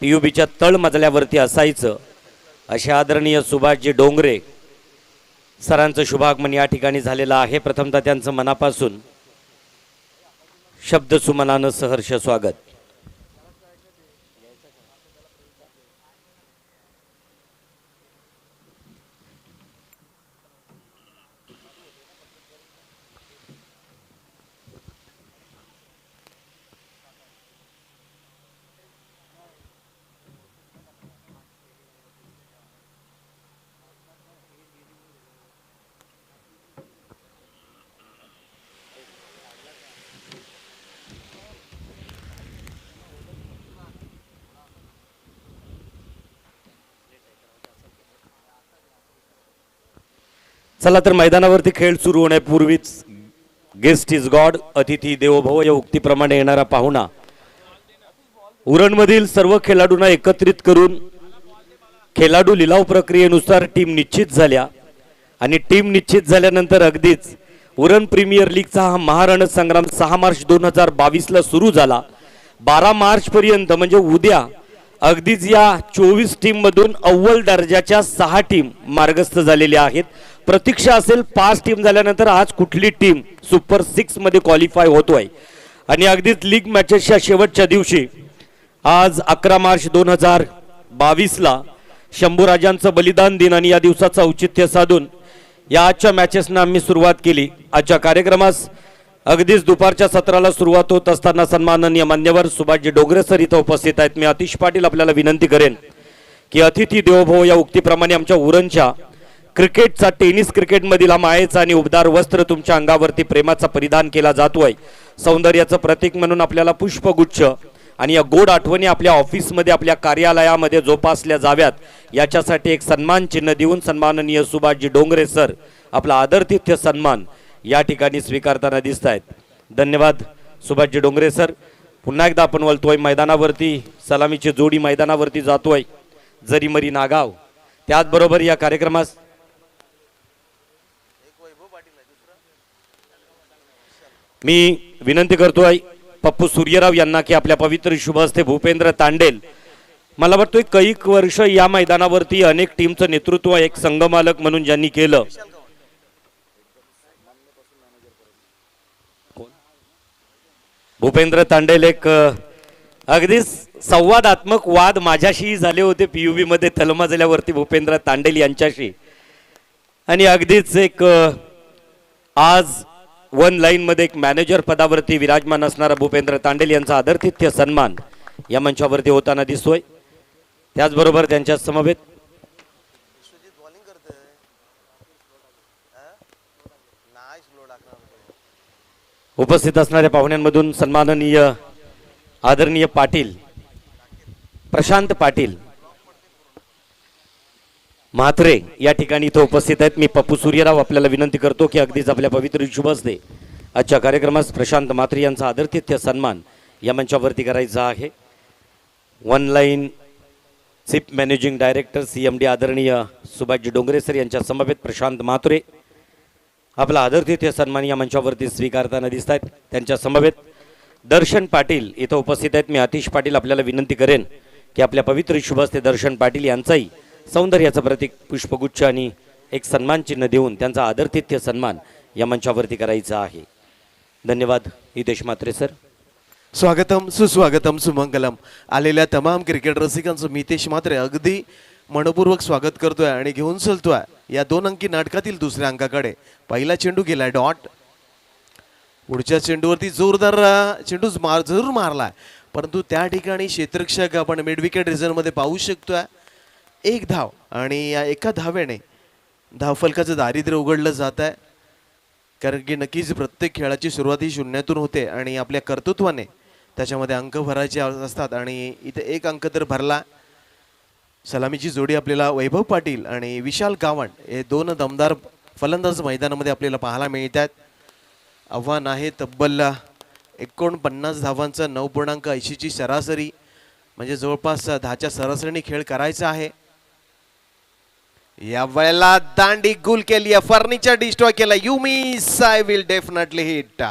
PUBच्या तळमजल्यावरती असायचं अशा आदरणीय सुभाषजी डोंगरे सरांचं शुभागमन या ठिकाणी झालेलं आहे. प्रथमतः त्यांचं मनापासून शब्द सुमनानं सहर्ष स्वागत. चला तर मैदानावरती खेळ सुरू होण्यापूर्वीच गेस्ट इज गॉड अतिथी देवो भव या उक्तीप्रमाणे येणारा पाहुणा उरणमधील सर्व खेळाडूंना एकत्रित करून खेळाडू लिलाव प्रक्रियेनुसार टीम निश्चित झाल्या आणि टीम निश्चित झाल्यानंतर अगदीच उरण प्रीमियर लीगचा हा महारणसंग्राम 6 मार्च 2022 ला सुरू झाला. 12 मार्च पर्यंत म्हणजे उद्या अगदीच या 24 टीम मधून अव्वल दर्जाच्या 6 टीम मार्गस्थ झालेल्या आहेत. प्रतीक्षा असेल 5 टीम झाल्यानंतर आज कुठली टीम सुपर 6 मध्ये क्वालिफाय होतोय. आणि अगदीच लीग मॅचेसच्या शेवटच्या दिवशी आज 11 मार्च 2022ला शंभूराजांचं बलिदान दिन आणि या दिवसाचं औचित्य साधून या आजच्या मॅचेसना आम्ही सुरुवात केली. आजच्या कार्यक्रमास अगदीच दुपारच्या सत्राला सुरुवात होत असताना सन्माननीय मान्यवर सुभाषजी डोंगरे सर इथं उपस्थित आहेत. मी आतिश पाटील आपल्याला विनंती करेन की अतिथी देवो या उक्तीप्रमाणे आमच्या उरणच्या क्रिकेटचा टेनिस क्रिकेटमधील हा मायेचा आणि उबदार वस्त्र तुमच्या अंगावरती प्रेमाचा परिधान केला जातोय. सौंदर्याचं प्रतीक म्हणून आपल्याला पुष्पगुच्छ आणि या गोड आठवणी आपल्या ऑफिसमध्ये आपल्या कार्यालयामध्ये जोपासल्या जाव्यात याच्यासाठी एक सन्मान चिन्ह देऊन सन्माननीय सुभाषजी डोंगरे सर आपला आदरातिथ्य सन्मान या ठिकाणी स्वीकारताना दिसत आहेत. धन्यवाद सुभाषजी डोंगरे सर. पुन्हा एकदा आपण वळतोय मैदानावरती, सलामीची जोडी मैदानावरती जातोय जरीमरी नागाव. त्याचबरोबर या कार्यक्रमास मी विनंती करतोय पप्पू सूर्यराव यांना की आपल्या पवित्र शुभ हस्ते भूपेंद्र तांडेल, मला वाटतोय कैक वर्ष या मैदानावरती अनेक टीमचं नेतृत्व एक संघमालक म्हणून ज्यांनी केलं. भूपेंद्र तांडेल एक अगदी संवादात्मक वाद माझ्याशी झाले होते पीयूबी मध्ये तलमजल्यावरती भूपेंद्र तांडेल यांच्याशी. आणि अगदीच एक आज वन लाईन मध्ये एक मॅनेजर पदावरती विराजमान असणारा भूपेंद्र तांडेल यांचा आदरातिथ्य सन्मान या मंचावरती होताना दिसतोय. त्याचबरोबर त्यांच्या समवेत उपस्थित असणाऱ्या पाहुण्यांमधून सन्माननीय आदरणीय पाटील प्रशांत पाटील म्हात्रे या ठिकाणी इथं उपस्थित आहेत. मी पप्पू सूर्यराव आपल्याला विनंती करतो की अगदीच आपल्या पवित्र शुभ हस्ते आजच्या कार्यक्रमास प्रशांत म्हात्रे यांचा आदरातिथ्य सन्मान या मंचावरती करायचा आहे. One line chief managing director CMD आदरणीय सुभाषजी डोंगरे सर यांच्या समवेत प्रशांत म्हात्रे आपला आदरातिथ्य सन्मान या मंचावरती स्वीकारताना दिसत आहेत. त्यांच्या समवेत दर्शन पाटील इथं उपस्थित आहेत. मी आतिश पाटील आपल्याला विनंती करेन की आपल्या पवित्र शुभ हस्ते दर्शन पाटील यांचाही सौंदर्याचं प्रतीक पुष्पगुच्छ आणि एक सन्मान चिन्ह देऊन त्यांचा आदरातिथ्य सन्मान या मंचावरती करायचा आहे. धन्यवाद. हितेश म्हात्रे सर. स्वागतम सुस्वागतम सुमंगलम. आलेल्या तमाम क्रिकेट रसिकांचं मी हितेश म्हात्रे अगदी मनपूर्वक स्वागत करतोय आणि घेऊन चलतोय या 2 अंकी नाटकातील दुसऱ्या अंकाकडे. पहिला चेंडू गेलाय डॉट. पुढच्या चेंडूवरती जोरदार चेंडू जरूर मारलाय, परंतु त्या ठिकाणी क्षेत्ररक्षक आपण मिड विकेट रिझन मध्ये पाहू शकतोय. 1 धाव आणि या एका धावेने धावफलकाचं दारिद्र्य उघडलं जात आहे. कारण की नक्कीच प्रत्येक खेळाची सुरुवात ही शून्यातून होते आणि आपल्या कर्तृत्वाने त्याच्यामध्ये अंक भरायचे असतात आणि इथे 1 अंक तर भरला. सलामीची जोडी आपल्याला वैभव पाटील आणि विशाल गावंड हे 2 दमदार फलंदाज मैदानामध्ये आपल्याला पाहायला मिळतात. आव्हान आहे तब्बल 49 धावांचं 9.80ची सरासरी, म्हणजे जवळपास 10च्या सरासरीने खेळ करायचा आहे. या वेळेला दांडी गुल केली, फर्निचर डिस्ट्रॉय केला. You miss I will definitely hit.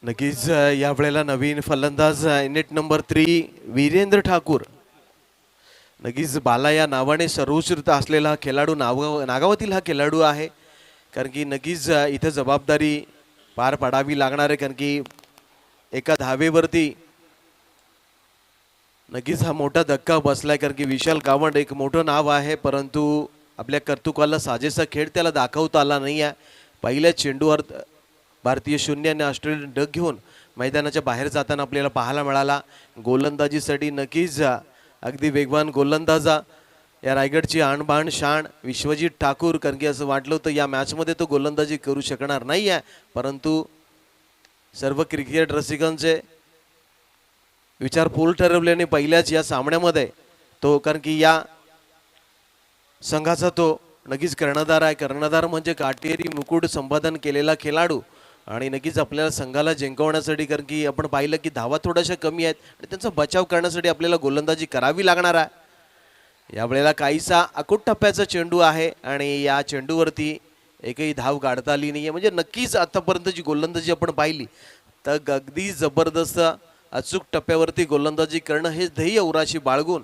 नक्कीच या वेळेला नवीन फलंदाज नेट नंबर 3 वीरेंद्र ठाकूर. नक्कीच बाला या नावाने सर्वोच्च असलेला हा खेळाडू नागावातील हा खेळाडू आहे. कारण की नक्कीच इथं जबाबदारी पार पाडावी लागणार आहे. कारण की एका धावेवरती नक्कीच हा मोठा धक्का बसलाय. कारण की विशाल गावंड एक मोठं नाव आहे, परंतु आपल्या कर्तृत्वाला साजेसा खेळ त्याला दाखवता आला नाही आहे. पहिल्या चेंडूवर भारतीय 0 आणि ऑस्ट्रेलियन डग घेऊन मैदानाच्या बाहेर जाताना आपल्याला पाहायला मिळाला. गोलंदाजीसाठी नक्कीच अगदी वेगवान गोलंदाजा या रायगडची आणबाण शाण विश्वजित ठाकूर. कारण की असं वाटलं होतं या मॅचमध्ये तो गोलंदाजी करू शकणार नाही आहे, परंतु सर्व क्रिकेट रसिकांचे विचार पोल ठरवल्याने पहिल्याच या सामन्यामध्ये तो, कारण की या संघाचा तो नक्कीच कर्णधार आहे. कर्णधार म्हणजे काटेरी मुकुट संपादन केलेला खेळाडू आणि नक्कीच आपल्याला संघाला जिंकवण्यासाठी, कारण की आपण पाहिलं की धावा थोड्याशा कमी आहेत आणि त्यांचा बचाव करण्यासाठी आपल्याला गोलंदाजी करावी लागणार आहे. यावेळेला काहीसा अकोट टप्प्याचा चेंडू आहे आणि या चेंडूवरती एकही धाव काढता आली नाही आहे. म्हणजे नक्कीच आतापर्यंत जी गोलंदाजी आपण पाहिली तर अगदी जबरदस्त अचूक टप्प्यावरती गोलंदाजी करणं हे ध्येय उराशी बाळगून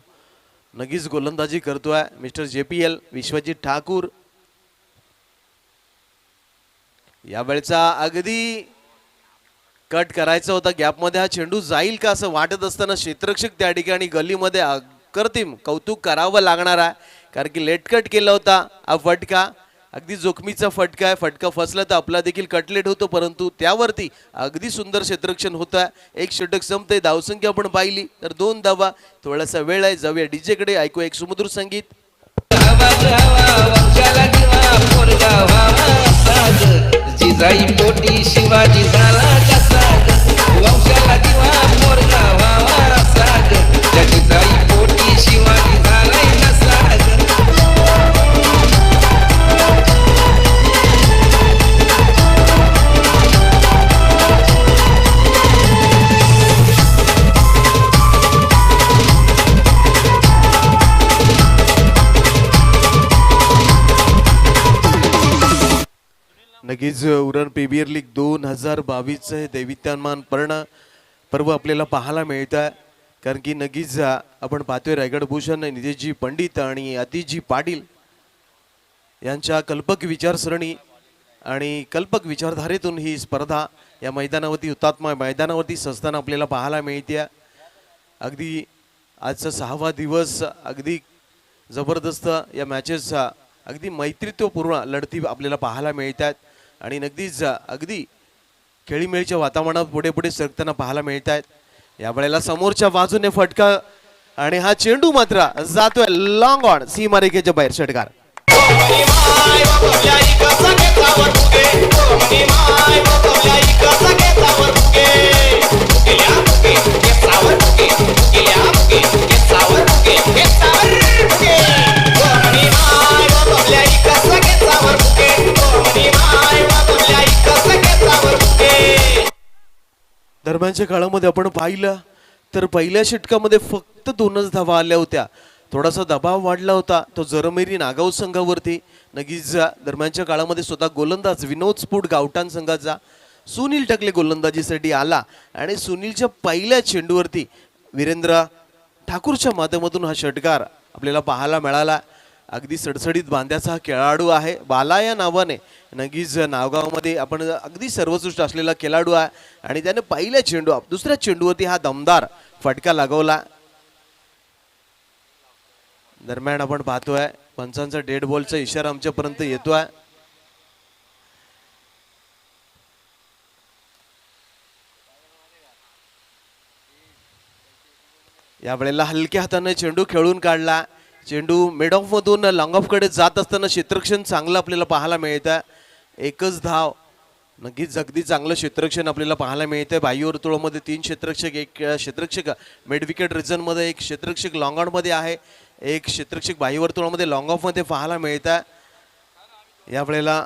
नक्कीच गोलंदाजी करतोय मिस्टर JPL विश्वजित ठाकूर. यावेळचा अगदी कट करायचा होता गॅपमध्ये, हा चेंडू जाईल का असं वाटत असताना क्षेत्ररक्षक त्या ठिकाणी गलीमध्ये अप्रतिम कौतुक करावं लागणार आहे, कारण की लेट कट केला होता हा फटका. अगदी जोखमीचा फटका आहे, फटका फसला तर आपला देखील कटलेट होतो, परंतु त्यावरती अगदी सुंदर क्षेत्ररक्षण होतं आहे. एक षटक संपते, धावसंख्या आपण पाहिली तर 2 धावा. थोडासा वेळ आहे, जाऊया DJ कडे, ऐकू एक सुमधुर संगीत. जिजाई पोटी शिवाजी झाला कसा वंशाला दिवा पोरगा व्हावा साग जिजाई पोटी शिवाजी झालाय कसा नक्कीच उरण PBR लीग 2022 हे दैवित्यामान पर्व आपल्याला पाहायला मिळत आहे, कारण की नक्कीच आपण पाहतोय रायगड भूषण नितेशजी पंडित आणि अतिशजी पाटील यांच्या कल्पक विचारसरणी आणि कल्पक विचारधारेतून ही स्पर्धा या मैदानावरती, हुतात्मा मैदानावरती सजताना आपल्याला पाहायला मिळते. अगदी आजचा 6वा दिवस अगदी जबरदस्त या मॅचेसचा अगदी मैत्रीत्वपूर्ण लढती आपल्याला पाहायला मिळत आहेत आणि नक्कीच अगदी खेळीमेळीच्या वातावरणात पुढे पुढे सरकताना पाहायला मिळत आहेत. यावेळेला समोरच्या बाजूने फटका आणि हा चेंडू मात्र जातोय लॉंग ऑन सीमारेखेच्या बाहेर. षटकार दरम्यानच्या काळामध्ये आपण पाहिलं तर पहिल्या षटकामध्ये फक्त 2च धावा आल्या होत्या. थोडासा दबाव वाढला होता तो जरमेरी नागाव संघावरती. नक्कीच दरम्यानच्या काळामध्ये स्वतः गोलंदाज विनोद स्फुट गावठाण संघाचा सुनील टकले गोलंदाजीसाठी आला आणि सुनीलच्या पहिल्या चेंडूवरती वीरेंद्र ठाकूरच्या माध्यमातून हा षटकार आपल्याला पाहायला मिळाला. अगदी सडसडीत बांध्याचा हा खेळाडू आहे, बाला या नावाने नक्कीच नावगावमध्ये आपण अगदी सर्वोत्कृष्ट असलेला खेळाडू आहे आणि त्याने पहिल्या चेंडू दुसऱ्या चेंडूवरती हा दमदार फटका लागवला. दरम्यान आपण पाहतोय पंचांचा डेड बॉलचा इशारा आमच्यापर्यंत येतोय. यावेळेला हलक्या हाताने चेंडू खेळून काढला. चेंडू मिड ऑफ मधून लॉंग ऑफ कडे जात असताना क्षेत्ररक्षण चांगलं आपल्याला पाहायला मिळतं. एकच धाव, नक्कीच अगदी चांगलं क्षेत्ररक्षण आपल्याला पाहायला मिळतंय. बाह्य वर्तुळामध्ये 3 क्षेत्ररक्षक, एक क्षेत्ररक्षक मिड विकेट रिजनमध्ये, एक क्षेत्ररक्षक लॉंग ऑन मध्ये आहे, एक क्षेत्ररक्षक बाह्य वर्तुळामध्ये लॉंग ऑफ मध्ये पाहायला मिळत आहे. यावेळेला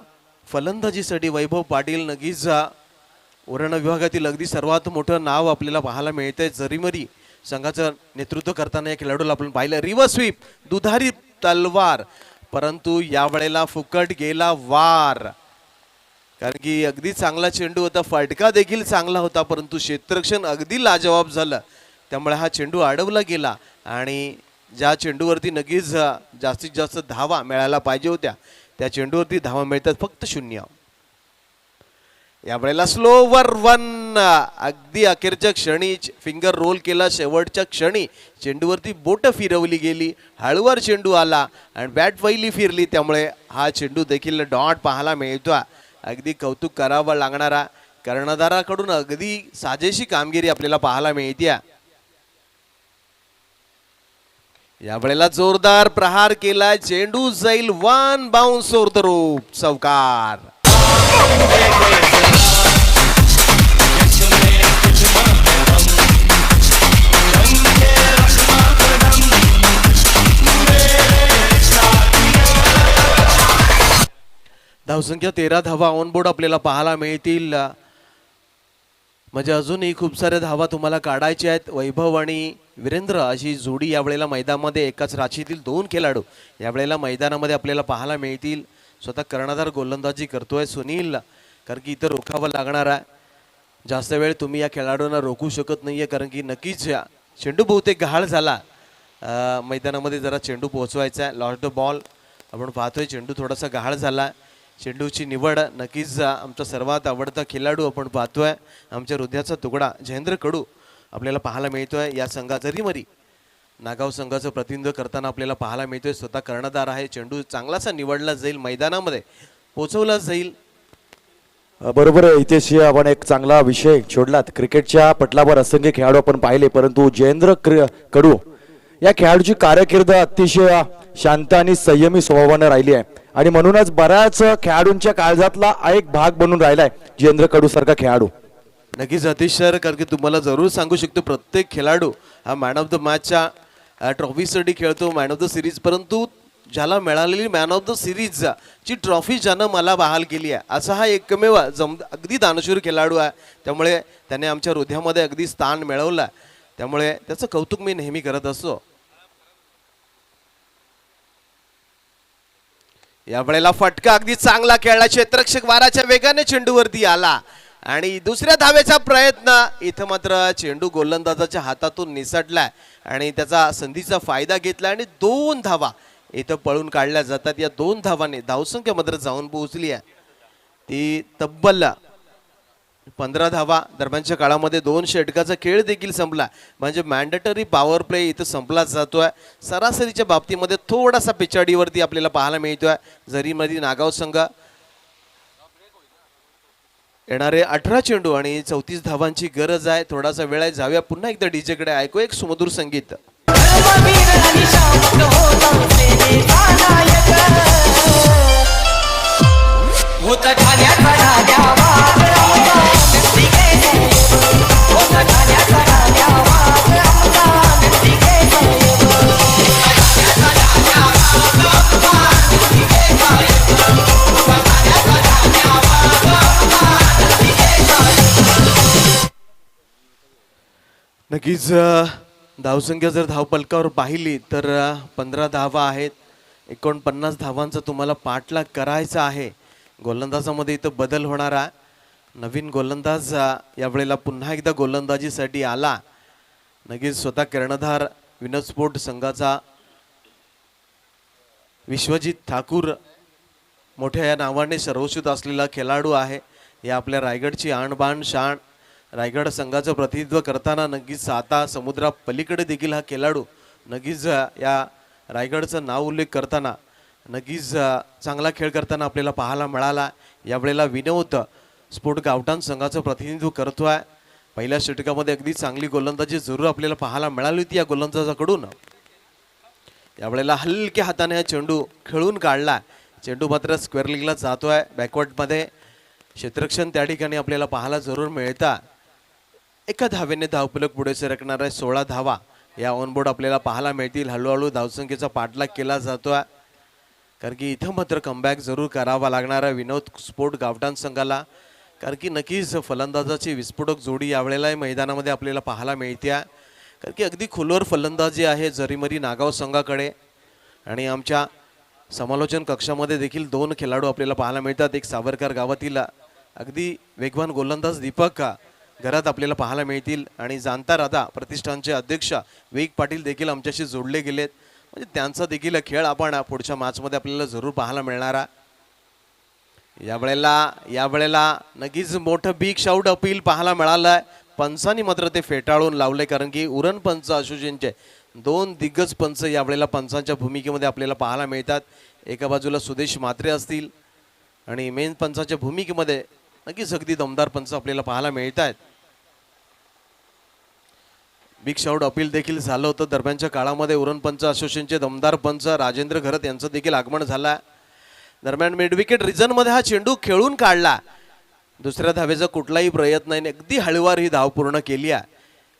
फलंदाजीसाठी वैभव पाटील नक्कीच उरण विभागातील अगदी सर्वात मोठं नाव आपल्याला पाहायला मिळतंय. जरीमरी संघाचं नेतृत्व करताना या खेळाडूला आपण पाहिलं. रिव्हर्स स्वीप, दुधारी तलवार, परंतु यावेळेला फुकट गेला वार, कारण की अगदी चांगला चेंडू होता, फटका देखील चांगला होता, परंतु क्षेत्ररक्षण अगदी लाजवाब झालं, त्यामुळे हा चेंडू अडवला गेला आणि ज्या चेंडूवरती नक्कीच जास्तीत जास्त धावा मिळायला पाहिजे होत्या त्या चेंडूवरती धावा मिळतात फक्त 0. यावेळेला स्लोवर 1, अगदी अखेरच्या क्षणी फिंगर रोल केला. शेवटच्या क्षणी चेंडूवरती बोट फिरवली गेली, हळूवार चेंडू आला आणि बॅट पहिली फिरली, त्यामुळे हा चेंडू देखील डॉट पाहायला मिळतो. अगदी कौतुक करावं लागणारा कर्णधाराकडून अगदी साजेशी कामगिरी आपल्याला पाहायला मिळते. यावेळेला जोरदार प्रहार केला, चेंडू जाईल 1 बाउन्स ओव्हर द रोप, चौकार. धावसंख्या 13 धावा ऑन बोर्ड आपल्याला पाहायला मिळतील. म्हणजे अजूनही खूप साऱ्या धावा तुम्हाला काढायच्या आहेत. वैभव आणि वीरेंद्र अशी जोडी यावेळेला मैदानामध्ये एकाच राशीतील 2 खेळाडू यावेळेला मैदानामध्ये आपल्याला पाहायला मिळतील. स्वतः कर्णधार गोलंदाजी करतोय सुनील, कारण की इथं रोखावं लागणार आहे. जास्त वेळ तुम्ही या खेळाडूंना रोखू शकत नाहीये, कारण की नक्कीच चेंडू बहुतेक गहाळ झाला. मैदानामध्ये जरा चेंडू पोहोचवायचा आहे. लॉस्ट द बॉल आपण पाहतोय, चेंडू थोडासा गहाळ झाला. चेंडूची निवड नक्कीच आमचा सर्वात आवडता खेळाडू आपण पाहतोय, आमच्या हृदयाचा तुकडा जयेंद्र कडू आपल्याला पाहायला मिळतोय. या संघात जरीमरी नागाव संघाचं प्रतिनिधित्व करताना आपल्याला पाहायला मिळतोय. स्वतः कर्णधार आहे. चेंडू चांगलासा निवडला जाईल, मैदानामध्ये पोचवला जाईल. बरोबर आहे. इथेशी आपण एक चांगला विषय जोडलात. क्रिकेटच्या पटलावर असंख्य खेळाडू आपण पाहिले, परंतु जयेंद्र कडू या खेळाडूची कारकीर्द अतिशय शांत आणि संयमी स्वभावाने राहिली आहे आणि म्हणूनच बऱ्याच खेळाडूंच्या काळजातला एक भाग बनून राहिलाय जयेंद्र कडू सारखा खेळाडू. नक्कीच अतिश सर, कारण की तुम्हाला जरूर सांगू शकतो प्रत्येक खेळाडू हा मॅन ऑफ द मॅचच्या ट्रॉफीसाठी खेळतो, मॅन ऑफ द सिरीज. परंतु ज्याला मिळालेली मॅन ऑफ द सिरीज ची ट्रॉफी ज्यानं मला बहाल केली आहे असा हा एकमेव अगदी दानशूर खेळाडू आहे. त्यामुळे त्याने आमच्या हृदयामध्ये अगदी स्थान मिळवलं, त्यामुळे त्याचं कौतुक मी नेहमी करत असतो. यावेळेला फटका अगदी चांगला खेळला. क्षेत्ररक्षक वाराच्या वेगाने चेंडूवरती आला आणि दुसऱ्या धावेचा प्रयत्न. इथं मात्र चेंडू गोलंदाजाच्या हातातून निसटलाय आणि त्याचा संधीचा फायदा घेतला आणि 2 धावा इथं पळून काढल्या जातात. या 2 धावांनी धावसंख्या मात्र जाऊन पोहोचली आहे ती तब्बल 15 धावा. दरम्यानच्या काळामध्ये 2 षटकाचा खेळ देखील संपला, म्हणजे मॅन्डेटरी पॉवर प्ले इथं संपला जातोय. सरासरीच्या बाबतीमध्ये थोडासा पिछाडीवरती आपल्याला पाहायला मिळतोय जरीमध्ये नागाव संघ. येणारे 18 चेंडू आणि 34 धावांची गरज आहे. थोडासा वेळ आहे, जाऊया पुन्हा एकदा डीजे कडे, ऐकू एक सुमधुर संगीत. नक्कीच धावसंख्या जर धावपलकावर पाहिली तर 15 धावा आहेत. 49 धावांचा तुम्हाला पाठलाग करायचा आहे. गोलंदाजामध्ये इथं बदल होणार आहे. नवीन गोलंदाज यावेळेला पुन्हा एकदा गोलंदाजीसाठी आला. नक्कीच स्वतः कर्णधार विनोद स्पोर्ट संघाचा विश्वजित ठाकूर मोठ्या या नावाने सर्वश्रुत असलेला खेळाडू आहे. या आपल्या रायगडची आणबाण शान. रायगड संघाचं प्रतिनिधित्व करताना नक्कीच आता समुद्रा पलीकडे देखील हा खेळाडू नक्कीच या रायगडचं नाव उल्लेख करताना नक्कीच चांगला खेळ करताना आपल्याला पाहायला मिळाला. यावेळेला विनोद स्पोर्ट गावठाण संघाचं प्रतिनिधित्व करतोय. पहिल्या षटकामध्ये अगदी चांगली गोलंदाजी जरूर आपल्याला पाहायला मिळाली होती या गोलंदाजाकडून. यावेळेला हलक्या हाताने हा चेंडू खेळून काढला. चेंडू मात्र स्क्वेअर लिगला जातोय बॅकवर्डमध्ये. क्षेत्ररक्षण त्या ठिकाणी आपल्याला पाहायला जरूर मिळतात. एका धावेने धावफलक पुढे सरकणार आहे. 16 धावा या ऑनबोर्ड आपल्याला पाहायला मिळतील. हळूहळू धावसंख्येचा पाठलाग केला जातोय, कारण की इथं मात्र कमबॅक जरूर करावा लागणार आहे विनोद स्पोर्ट गावठाण संघाला. कारण की नक्कीच फलंदाजाची विस्फोटक जोडी यावेळेला मैदानामध्ये आपल्याला पाहायला मिळते. कारण की अगदी खोलवर फलंदाजी आहे जरीमरी नागाव संघाकडे. आणि आमच्या समालोचन कक्षामध्ये देखील 2 खेळाडू आपल्याला पाहायला मिळतात. एक सावरकर गावातील अगदी वेगवान गोलंदाज दीपक घरात आपल्याला पाहायला मिळतील आणि जाणता राधा प्रतिष्ठानचे अध्यक्ष विवेक पाटील देखील आमच्याशी जोडले गेलेत. म्हणजे त्यांचा देखील खेळ आपण पुढच्या मॅचमध्ये आपल्याला जरूर पाहायला मिळणार आहे. यावेळेला नक्कीच मोठं बिग शाउट अपील पाहायला मिळालंय. पंचांनी मात्र ते फेटाळून लावले, कारण की उरण पंच असोसिएशनचे 2 दिग्गज पंच यावेळेला पंचांच्या भूमिकेमध्ये आपल्याला पाहायला मिळतात. एका बाजूला सुदेश म्हात्रे असतील आणि मेन पंचाच्या भूमिकेमध्ये नक्कीच अगदी दमदार पंच आपल्याला पाहायला मिळत आहेत. बिग शाउट अपील देखील झालं होतं दरम्यानच्या काळामध्ये. उरण पंच असोसिएशनचे दमदार पंच राजेंद्र घरत यांचं देखील आगमन झालं. दरम्यान मिडविकेट रिजनमध्ये हा चेंडू खेळून काढला. दुसऱ्या धावेचा कुठलाही प्रयत्न नाही, अगदी हळूवार ही धाव पूर्ण केली आहे.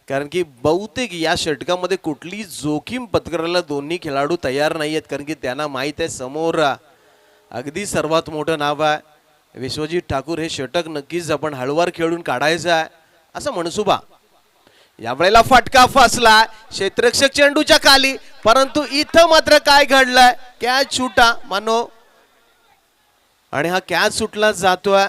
कारण की बहुतेक या षटकामध्ये कुठली जोखीम पत्करायला दोन्ही खेळाडू तयार नाही आहेत, कारण की त्यांना माहीत आहे समोर अगदी सर्वात मोठं नाव आहे विश्वजित ठाकूर. हे षटक नक्कीच आपण हळूवार खेळून काढायचं आहे. असा मनसुबा. यावेळेला फटका फसला क्षेत्ररक्षक चेंडूच्या खाली, परंतु इथं मात्र काय घडलंय, कॅच सुटा मानो, आणि हा कॅच सुटला जातोय.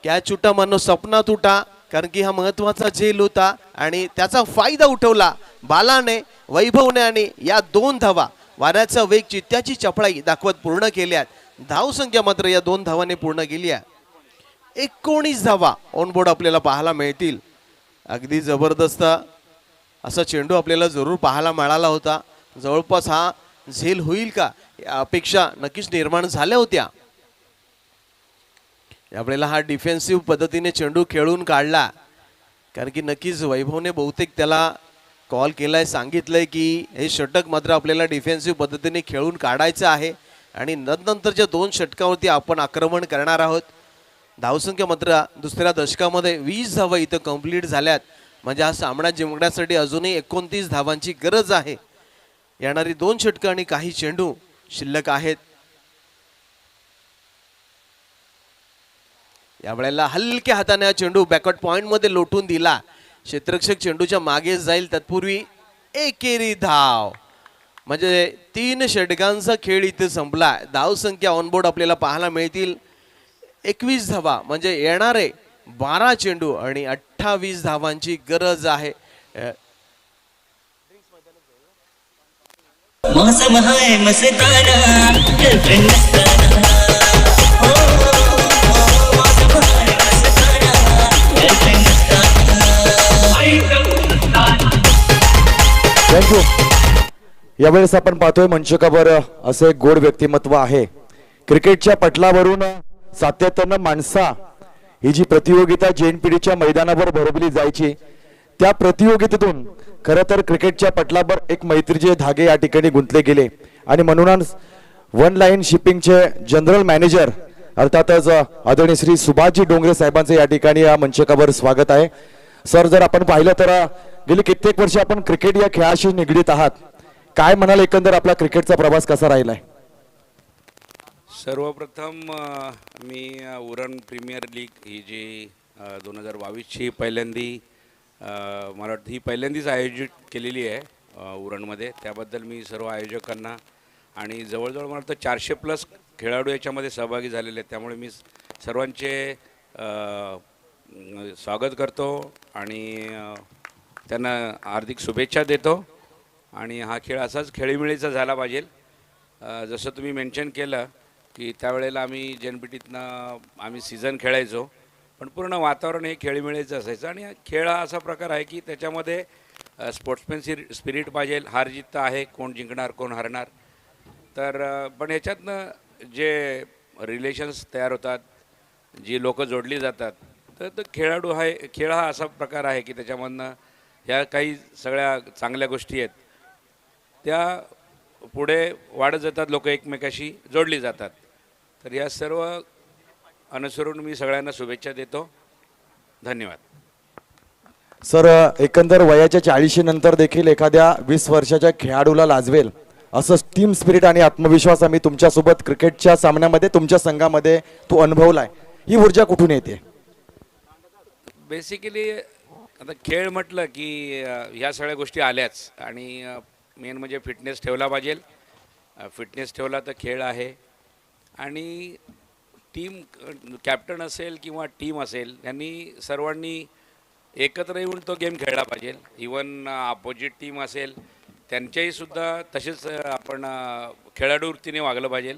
कॅच सुटा मानो सपना तुटा, कारण की हा महत्वाचा झेल होता आणि त्याचा फायदा उठवला बालाने, वैभवने, आणि या 2 धावा वाऱ्याचा वेग चित्त्याची चपळाई दाखवत पूर्ण केल्यात. धावसंख्या मात्र या 2 धावाने पूर्ण केली आहे. 19 धावा ऑनबोर्ड आपल्याला पाहायला मिळतील. अगदी जबरदस्त असा चेंडू आपल्याला जरूर पाहायला मिळाला होता. जवळपास हा झेल होईल का या अपेक्षा नक्कीच निर्माण झाल्या होत्या. यावेळेला हा डिफेन्सिव्ह पद्धतीने चेंडू खेळून काढला, कारण की नक्कीच वैभवने बहुतेक त्याला कॉल केलाय, सांगितलंय की हे षटक मात्र आपल्याला डिफेन्सिव्ह पद्धतीने खेळून काढायचं आहे आणि नंतरच्या 2 षटकावरती आपण आक्रमण करणार आहोत. धावसंख्या मात्र दुसऱ्या दशकामध्ये 20 धावा इथं कंप्लीट झाल्यात, म्हणजे हा सामना जिंकण्यासाठी अजूनही 29 धावांची गरज आहे. येणारी 2 षटकं आणि काही चेंडू शिल्लक आहेत. यावेळेला हलक्या हाताने हा चेंडू बॅकवर्ड पॉइंट मध्ये लोटून दिला. क्षेत्ररक्षक चेंडूच्या मागे जाईल तत्पूर्वी एकेरी धाव, म्हणजे 3 षटकांचा खेळ इथे संपला. धावसंख्या ऑनबोर्ड आपल्याला पाहायला मिळतील 21 धावा, म्हणजे येणारे 12 चेंडू आणि 28 धावांची गरज आहे. मौसम है मस्ताना गर्लफ्रेंड मस्ताना हो मौसम है मस्ताना गर्लफ्रेंड मस्ताना. थँक्यू. यावेळेस आपण पाहतोय मंचकावर असे एक गोड व्यक्तिमत्व आहे. क्रिकेटच्या पटलावरून सातत्यानं माणसा ही जी प्रतियोगिता JNPTच्या मैदानावर भरवली जायची, त्या प्रतियोगितेतून खरं तर क्रिकेटच्या पटलावर एक मैत्रीचे धागे या ठिकाणी गुंतले गेले आणि म्हणूनच वन लाईन शिपिंगचे जनरल मॅनेजर अर्थातच आदरणीय श्री सुभाषजी डोंगरे साहेबांचं या ठिकाणी या मंचकावर स्वागत आहे. सर, जर आपण पाहिलं तर गेली कित्येक वर्ष आपण क्रिकेट या खेळाशी निगडीत आहात. काय म्हणाल, एकंदर आपला क्रिकेटचा प्रवास कसा राहिलाय? सर्वप्रथम मी उरण प्रीमियर लीग ही जी 2022ची पहिल्यांदी मला वाटतं ही पहिल्यांदाच आयोजित केलेली आहे उरणमध्ये. त्याबद्दल मी सर्व आयोजकांना आणि जवळजवळ मला वाटतं 400+ खेळाडू याच्यामध्ये सहभागी झालेले आहेत, त्यामुळे मी सर्वांचे स्वागत करतो आणि त्यांना हार्दिक शुभेच्छा देतो. आणि हा खेळ असाच खेळीमेळीचा झाला पाहिजे. जसं तुम्ही मेन्शन केलं की त्यावेळेला आम्ही JNPTतनं आम्ही सीझन खेळायचो, पण पूर्ण वातावरण हे खेळीमेळीचं असायचं. आणि खेळ हा असा प्रकार आहे की त्याच्यामध्ये स्पोर्ट्समॅन स्पिरिट पाहिजे. हार जीत तर आहे, कोण जिंकणार कोण हरणार. तर पण ह्याच्यातनं जे रिलेशन्स तयार होतात, जी लोक जोडली जातात, तर खेळ हा असा प्रकार आहे की त्याच्यामधनं ह्या काही सगळ्या चांगल्या गोष्टी आहेत त्या पुढे वाढत जातात, लोक एकमेकाशी जोडली जातात. तर या सर्व अनुसरून मी सगळ्यांना शुभेच्छा देतो. धन्यवाद. सर, एकंदर वयाच्या 40 नंतर देखील एखाद्या 20 वर्षाच्या खेळाडूला लाजवेल असं टीम स्पिरिट आणि आत्मविश्वास आम्ही तुमच्यासोबत क्रिकेटच्या सामन्यामध्ये तुमच्या संघामध्ये तो अनुभवलाय. ही ऊर्जा कुठून येते? बेसिकली आता खेळ म्हटलं की ह्या सगळ्या गोष्टी आल्याच आणि मेन म्हणजे फिटनेस ठेवला पाहिजे. फिटनेस ठेवला तर खेळ आहे. आणि टीम कॅप्टन असेल किंवा टीम असेल, त्यांनी सर्वांनी एकत्र येऊन तो गेम खेळला पाहिजे. इवन अपोजिट टीम असेल त्यांच्याही सुद्धा तसेच आपण खेळाडू वृत्तीने वागलं पाहिजे.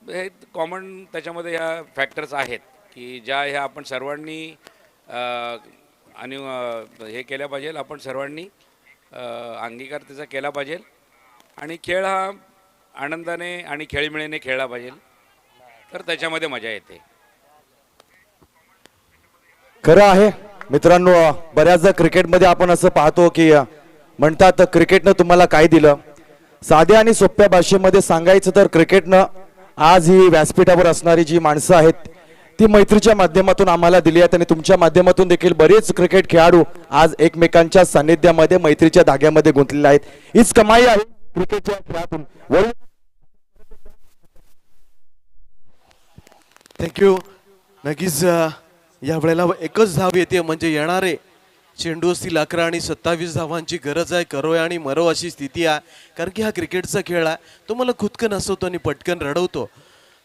हे कॉमन त्याच्यामध्ये ह्या फॅक्टर्स आहेत की ज्या ह्या आपण सर्वांनी आणि हे केल्या पाहिजे. आपण सर्वांनी अंगीकार त्याचा केला पाहिजे आणि खेळ हा आनंदाने आणि खेळीमेळीने खेळला पाहिजे, तर त्याच्यामध्ये मजा येते. खरं आहे मित्रांनो, बऱ्याचदा क्रिकेटमध्ये आपण असं पाहतो की म्हणतात क्रिकेटनं तुम्हाला काय दिलं. साध्या आणि सोप्या भाषेमध्ये सांगायचं तर क्रिकेटनं आज ही व्यासपीठावर असणारी जी माणसं आहेत ती मैत्रीच्या माध्यमातून आम्हाला दिली आहेत आणि तुमच्या माध्यमातून देखील बरेच क्रिकेट खेळाडू आज एकमेकांच्या सान्निध्यामध्ये मैत्रीच्या धाग्यामध्ये गुंतलेले आहेत. हीच कमाई आहे क्रिकेटच्या खेळातून. थँक्यू. नक्कीच यावेळेला एकच धाव येते म्हणजे येणारे चेंडू असतील 11 आणि 27 धावांची गरज आहे. करो आणि मरो अशी स्थिती आहे. कारण की हा क्रिकेटचा खेळ आहे. तो मला खुदकन हसवतो आणि पटकन रडवतो.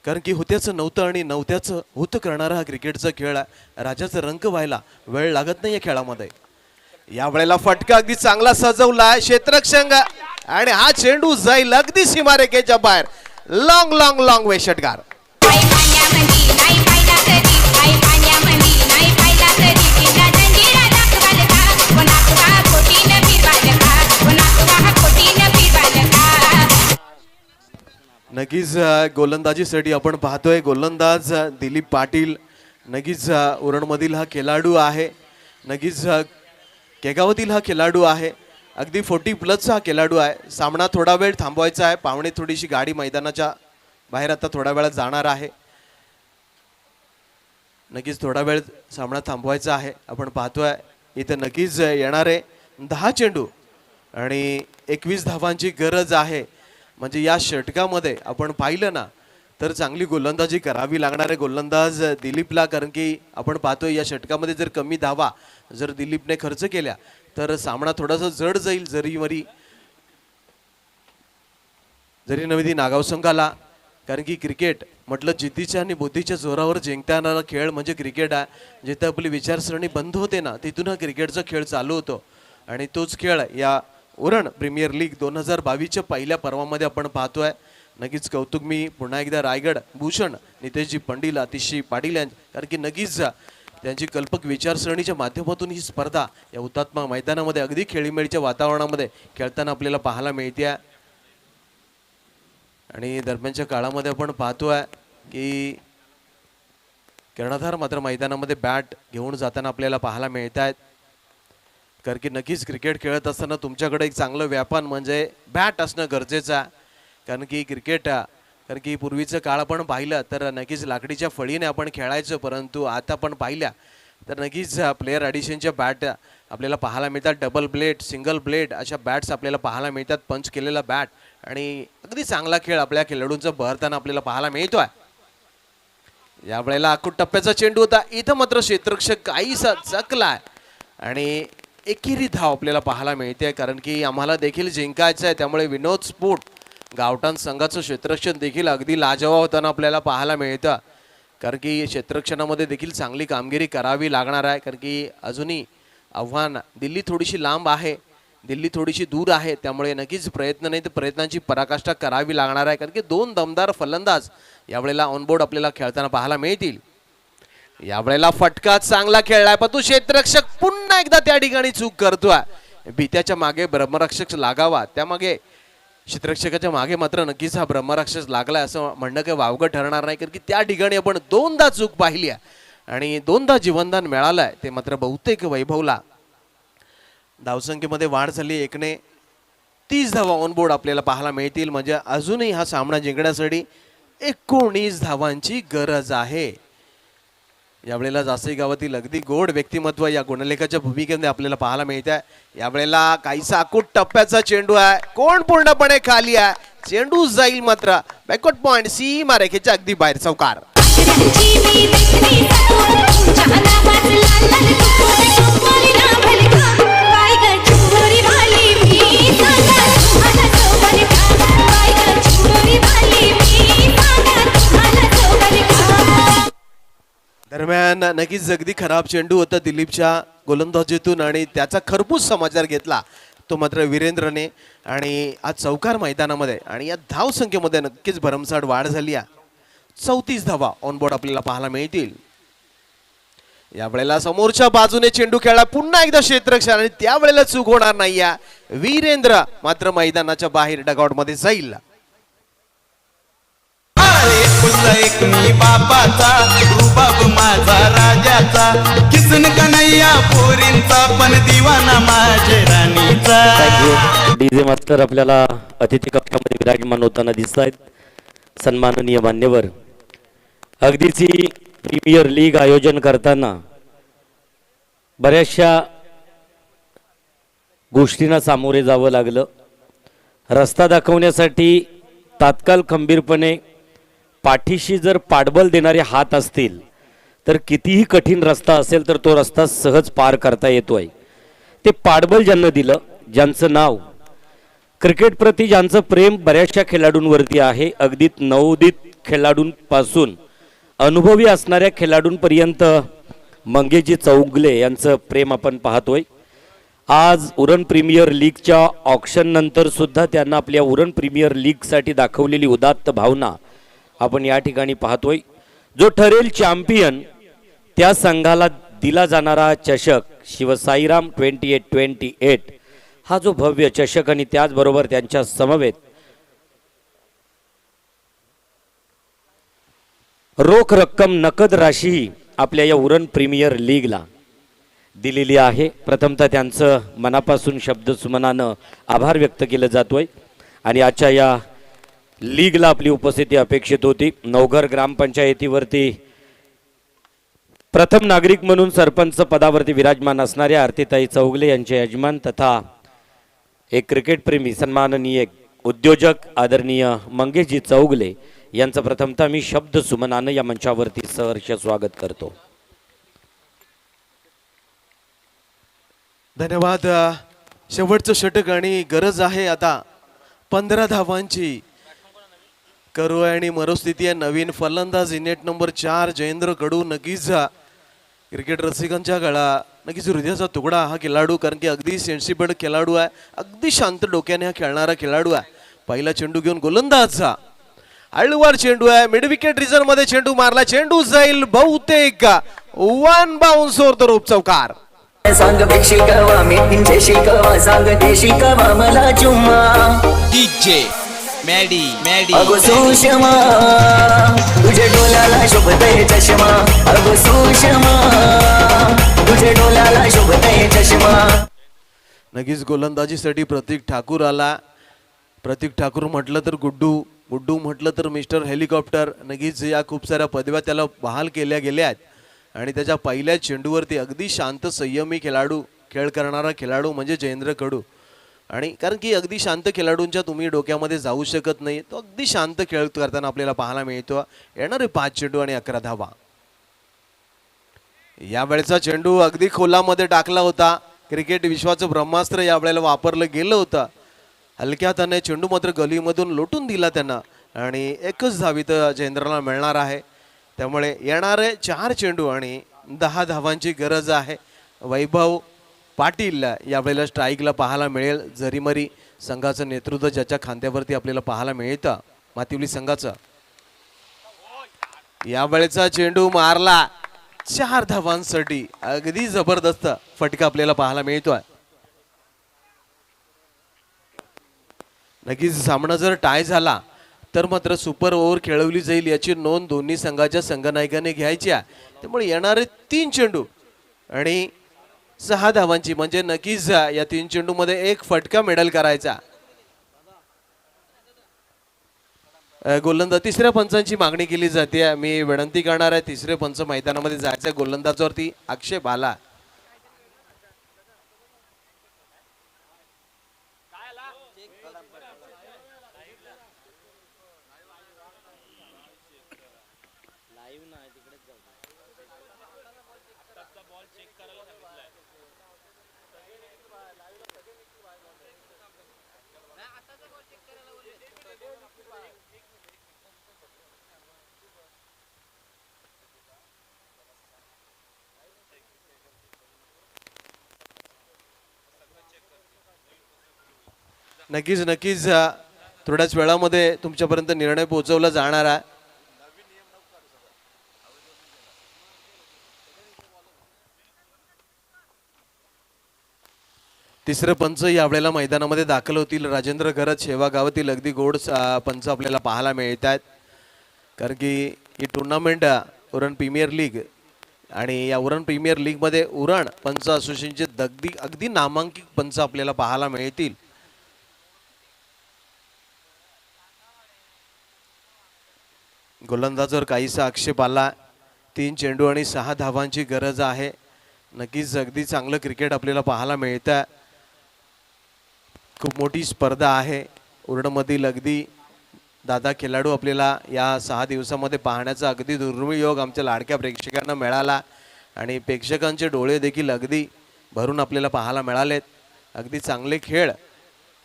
कारण की होत्याचं नव्हतं आणि नव्हत्याचं होतं करणारा हा क्रिकेटचा खेळ आहे. राजाचा रंक व्हायला वेळ लागत नाही या खेळामध्ये. यावेळेला फटका अगदी चांगला सजवला क्षेत्ररक्षक आणि हा चेंडू जाईल अगदी सीमारेखेच्या बाहेर. लॉंग लॉंग लॉंग वे षटकार. नक्कीच गोलंदाजीसाठी आपण पाहतोय गोलंदाज दिलीप पाटील. नक्कीच उरणमधील हा खेळाडू आहे. नक्कीच केगावातील हा खेळाडू आहे. अगदी 40+ हा खेळाडू आहे. सामना थोडा वेळ थांबवायचा आहे. पाहुणे थोडीशी गाडी मैदानाच्या बाहेर आता थोड्या वेळात जाणार आहे. नक्कीच थोडा वेळ सामना थांबवायचा आहे. आपण पाहतोय इथे नक्कीच येणारे 10 चेंडू आणि 21 धावांची गरज आहे. म्हणजे या षटकामध्ये आपण पाहिलं ना तर चांगली गोलंदाजी करावी लागणार आहे गोलंदाज दिलीपला. कारण की आपण पाहतोय या षटकामध्ये जर कमी धावा जर दिलीपने खर्च केल्या तर सामना थोडासा जड जाईल. जरी नवी नागाव संघाला. कारण की क्रिकेट म्हटलं जिद्दीच्या आणि बुद्धीच्या जोरावर जिंकता येणारा खेळ म्हणजे क्रिकेट आहे. जिथे आपली विचारसरणी बंद होते ना तिथून हा क्रिकेटचा खेळ चालू होतो. आणि तोच खेळ या उरण प्रीमियर लीग 2022च्या पहिल्या पर्वामध्ये आपण पाहतोय. नक्कीच कौतुक मी पुन्हा एकदा रायगड भूषण नितेशजी पंडिल अतिशय पाटील यांचे. कारण की नक्कीच त्यांची कल्पक विचारसरणीच्या माध्यमातून ही स्पर्धा या हुतात्मा मैदानामध्ये अगदी खेळीमेळीच्या वातावरणामध्ये खेळताना आपल्याला पाहायला मिळते. आणि दरम्यानच्या काळामध्ये आपण पाहतोय की कर्णधार मात्र मैदानामध्ये बॅट घेऊन जाताना आपल्याला पाहायला मिळत आहेत. कारण की नक्कीच क्रिकेट खेळत असताना तुमच्याकडे एक चांगलं व्यापान म्हणजे बॅट असणं गरजेचं आहे. कारण की क्रिकेट कारण की पूर्वीचं काळ आपण पाहिलं तर नक्कीच लाकडीच्या फळीने आपण खेळायचं. परंतु आता आपण पाहिल्या तर नक्कीच प्लेयर ॲडिशनच्या बॅट आपल्याला पाहायला मिळतात. डबल ब्लेड सिंगल ब्लेड अशा बॅट्स आपल्याला पाहायला मिळतात. पंच केलेला बॅट आणि अगदी चांगला खेळ आपल्या खेळाडूंचा बहरताना आपल्याला पाहायला मिळतोय. यावेळेला आखूट टप्प्याचा चेंडू होता. इथं मात्र क्षेत्ररक्षक काहीसा चकलाय आणि एकेरी धाव आपल्याला पाहायला मिळते. कारण की आम्हाला देखील जिंकायचं आहे. त्यामुळे विनोद स्पोर्ट गावठाण संघाचं क्षेत्ररक्षण देखील अगदी लाजवाब होताना आपल्याला पाहायला मिळतं. कारण की क्षेत्ररक्षणामध्ये देखील चांगली कामगिरी करावी लागणार आहे. कारण की अजूनही आव्हान दिल्ली थोडीशी लांब आहे. दिल्ली थोडीशी दूर आहे. त्यामुळे नक्कीच प्रयत्न नाही तर प्रयत्नांची पराकाष्ठा करावी लागणार आहे. कारण की 2 दमदार फलंदाज यावेळेला ऑनबोर्ड आपल्याला खेळताना पाहायला मिळतील. यावेळेला फटका चांगला खेळलाय पण तो क्षेत्ररक्षक पुन्हा एकदा त्या ठिकाणी चूक करतोय. भीत्याच्या मागे ब्रह्मरक्षक लागावा त्यामागे क्षेत्ररक्षकाच्या मागे मात्र नक्कीच हा ब्रह्मराक्षस लागलाय असं म्हणणं काही वावगं ठरणार नाही. कारण की त्या ठिकाणी आपण 2दा चूक पाहिली आहे आणि 2दा जीवनदान मिळालंय. ते मात्र बहुतेक वैभवला. धावसंख्येमध्ये वाढ झाली. 1ने 30 धावा ऑनबोर्ड आपल्याला पाहायला मिळतील. म्हणजे अजूनही हा सामना जिंकण्यासाठी 19 धावांची गरज आहे. यावेळेला जासई गावातील अगदी गोड व्यक्तिमत्व या गुणलेखाच्या भूमिकेमध्ये आपल्याला पाहायला मिळत आहे. यावेळेला काहीसा आकूट टप्प्याचा चेंडू आहे. कोण पूर्णपणे खाली आहे. चेंडू जाईल मात्र बॅकवर्ड पॉइंट सीमा रेखेच्या अगदी बाहेर. चौकार. दरम्यान नक्कीच अगदी खराब चेंडू होता दिलीपच्या गोलंदाजीतून आणि त्याचा खरपूस समाचार घेतला तो मात्र वीरेंद्रने. आणि आज चौकार मैदानामध्ये आणि या धाव संख्येमध्ये नक्कीच भरमसाठ वाढ झाली आहे. 34 धावा ऑनबोर्ड आपल्याला पाहायला मिळतील. यावेळेला समोरच्या बाजूने चेंडू खेळला पुन्हा एकदा क्षेत्ररक्षक आणि त्यावेळेला चूक होणार नाही. वीरेंद्र मात्र मैदानाच्या बाहेर डगआउट मध्ये जाईल. एक मी बापाचा रुबाब माझा राजाचा किसन कन्हैया पोरींचा पण दिवाना माझे राणीचा. डीजे मास्टर आपल्याला अतिथी कक्षामध्ये विराजमान होताना दिसत आहेत. सन्माननीय मान्यवर अगदीच ही प्रीमियर लीग आयोजन करताना बऱ्याचशा गोष्टींना सामोरे जावं लागलं. रस्ता दाखवण्यासाठी तात्काळ खंबीरपणे पाठीशी जर पाठबळ देणारे हात असतील तर कितीही कठीण रस्ता असेल तर तो रस्ता सहज पार करता येतोय. ते पाठबळ ज्यांना दिलं, ज्यांचं नाव क्रिकेटप्रती ज्यांचं प्रेम बऱ्याचशा खेळाडूंवरती आहे, अगदी नवोदित खेळाडूंपासून अनुभवी असणाऱ्या खेळाडूंपर्यंत मंगेशजी चौगले यांचं प्रेम आपण पाहतोय. आज उरण प्रीमियर लीगच्या ऑक्शन नंतर सुद्धा त्यांना आपल्या उरण प्रीमियर लीगसाठी दाखवलेली उदात्त भावना आपण या ठिकाणी पाहतोय. जो ठरेल चॅम्पियन त्या संघाला दिला जाणारा चषक शिवसाईराम 28-28 हा जो भव्य चषक आणि त्याचबरोबर त्यांच्या समवेत रोख रक्कम नकद राशी आपल्या या उरण प्रीमियर लीगला दिलेली आहे. प्रथमतः त्यांचं मनापासून शब्द सुमनानं आभार व्यक्त केलं जातोय. आणि आजच्या या लीगला आपली उपस्थिती अपेक्षित होती. नवघर ग्रामपंचायतीवरती प्रथम नागरिक म्हणून सरपंच पदावरती विराजमान असणाऱ्या आरतीताई चौगले यांचे यजमान तथा एक क्रिकेट प्रेमी सन्माननीय उद्योजक आदरणीय मंगेशजी चौगले यांचं प्रथमतः मी शब्द सुमनानं या मंचावरती सहर्ष स्वागत करतो. धन्यवाद. शेवटचं षटक आणि गरज आहे आता 15 धावांची. करू आणि मरोस्थिती आहे. नवीन फलंदाज नेट नंबर 4 जयेंद्र कडू. नक्कीच क्रिकेट रसिकांच्या गळा नक्कीच हृदयाचा तुकडा हा खेळाडू, कारण की अगदी सेन्सिबल खेळाडू आहे, अगदी शांत डोक्याने हा खेळणारा खेळाडू आहे. पहिला चेंडू घेऊन गोलंदाजचा आळूवार चेंडू आहे. मिड विकेट रिझन मध्ये चेंडू मारला. चेंडू जाईल बहुतेक वन बाउन्स वर तर उपचौकार. सांग शिकवा मी शिकवा सांग ते शिकवा मला चुम्मा डीजे मॅडी मॅडी अगो सुषमा तुझे डोलाला शोभतय चष्मा अगो सुषमा तुझे डोलाला शोभतय चष्मा. नक्कीच गोलंदाजीसाठी प्रतीक ठाकूर आला. प्रतीक ठाकूर म्हटलं तर गुड्डू, गुड्डू म्हटलं तर मिस्टर हेलिकॉप्टर. नक्कीच या खूप साऱ्या पदव्या त्याला बहाल केल्या गेल्या आहेत. आणि त्याच्या पहिल्या चेंडूवरती अगदी शांत संयमी खेळाडू, खेळ करणारा खेळाडू म्हणजे जयेंद्र कडू. आणि कारण की अगदी शांत खेळाडूंच्या तुम्ही डोक्यामध्ये जाऊ शकत नाही, तो अगदी शांत खेळ करताना आपल्याला पाहायला मिळतो. येणारे 5 चेंडू आणि 11 धावा. यावेळेचा चेंडू अगदी खोलामध्ये टाकला होता. क्रिकेट विश्वाचं ब्रह्मास्त्र यावेळेला वापरलं गेलं होतं. हलक्या त्याने चेंडू मात्र गलीमधून लोटून दिला त्यांना आणि एकच धावीत जयेंद्रला मिळणार आहे. त्यामुळे येणारे 4 चेंडू आणि 10 धावांची गरज आहे. वैभव पाटील यावेळेला स्ट्राईकला पाहायला मिळेल. जरीमरी संघाचं नेतृत्व ज्याच्या खांद्यावरती आपल्याला पाहायला मिळतं मातिवली संघाचं. यावेळेचा चेंडू मारला 4 धावांसाठी. अगदी जबरदस्त फटका आपल्याला पाहायला मिळतोय. नक्कीच सामना जर टाय झाला तर मात्र सुपर ओव्हर खेळवली जाईल याची नोंद दोन्ही संघाच्या संघनायकाने घ्यायची आहे. त्यामुळे येणारे 3 चेंडू आणि 6 धावांची म्हणजे नक्कीच या 3 चेंडूमध्ये एक फटका मेडल करायचा. गोलंदाज तिसऱ्या पंचांची मागणी केली जाते. मी विनंती करणार आहे तिसरे पंच मैदानामध्ये जायचं. गोलंदाजावरती आक्षेप आला. नक्कीच नक्कीच थोड्याच वेळामध्ये तुमच्यापर्यंत निर्णय पोहोचवला जाणार आहे. तिसरे पंच यावेळेला मैदानामध्ये दाखल होतील. राजेंद्र घरत शेवा गावातील अगदी गोड पंच आपल्याला पाहायला मिळत आहेत. कारण की ही टुर्नामेंट उरण प्रीमियर लीग आणि या उरण प्रीमियर लीगमध्ये उरण पंच असोसिएशनचे अगदी नामांकित पंच आपल्याला पाहायला मिळतील. गोलंदाजावर काहीसा आक्षेप आला. 3 चेंडू आणि 6 धावांची गरज आहे. नक्कीच अगदी चांगलं क्रिकेट आपल्याला पाहायला मिळतं. खूप मोठी स्पर्धा आहे. उरणमधील अगदी दादा खेळाडू आपल्याला या 6 दिवसामध्ये पाहण्याचा अगदी दुर्मिळ योग आमच्या लाडक्या प्रेक्षकांना मिळाला आणि प्रेक्षकांचे डोळे देखील अगदी भरून आपल्याला पाहायला मिळालेत. अगदी चांगले खेळ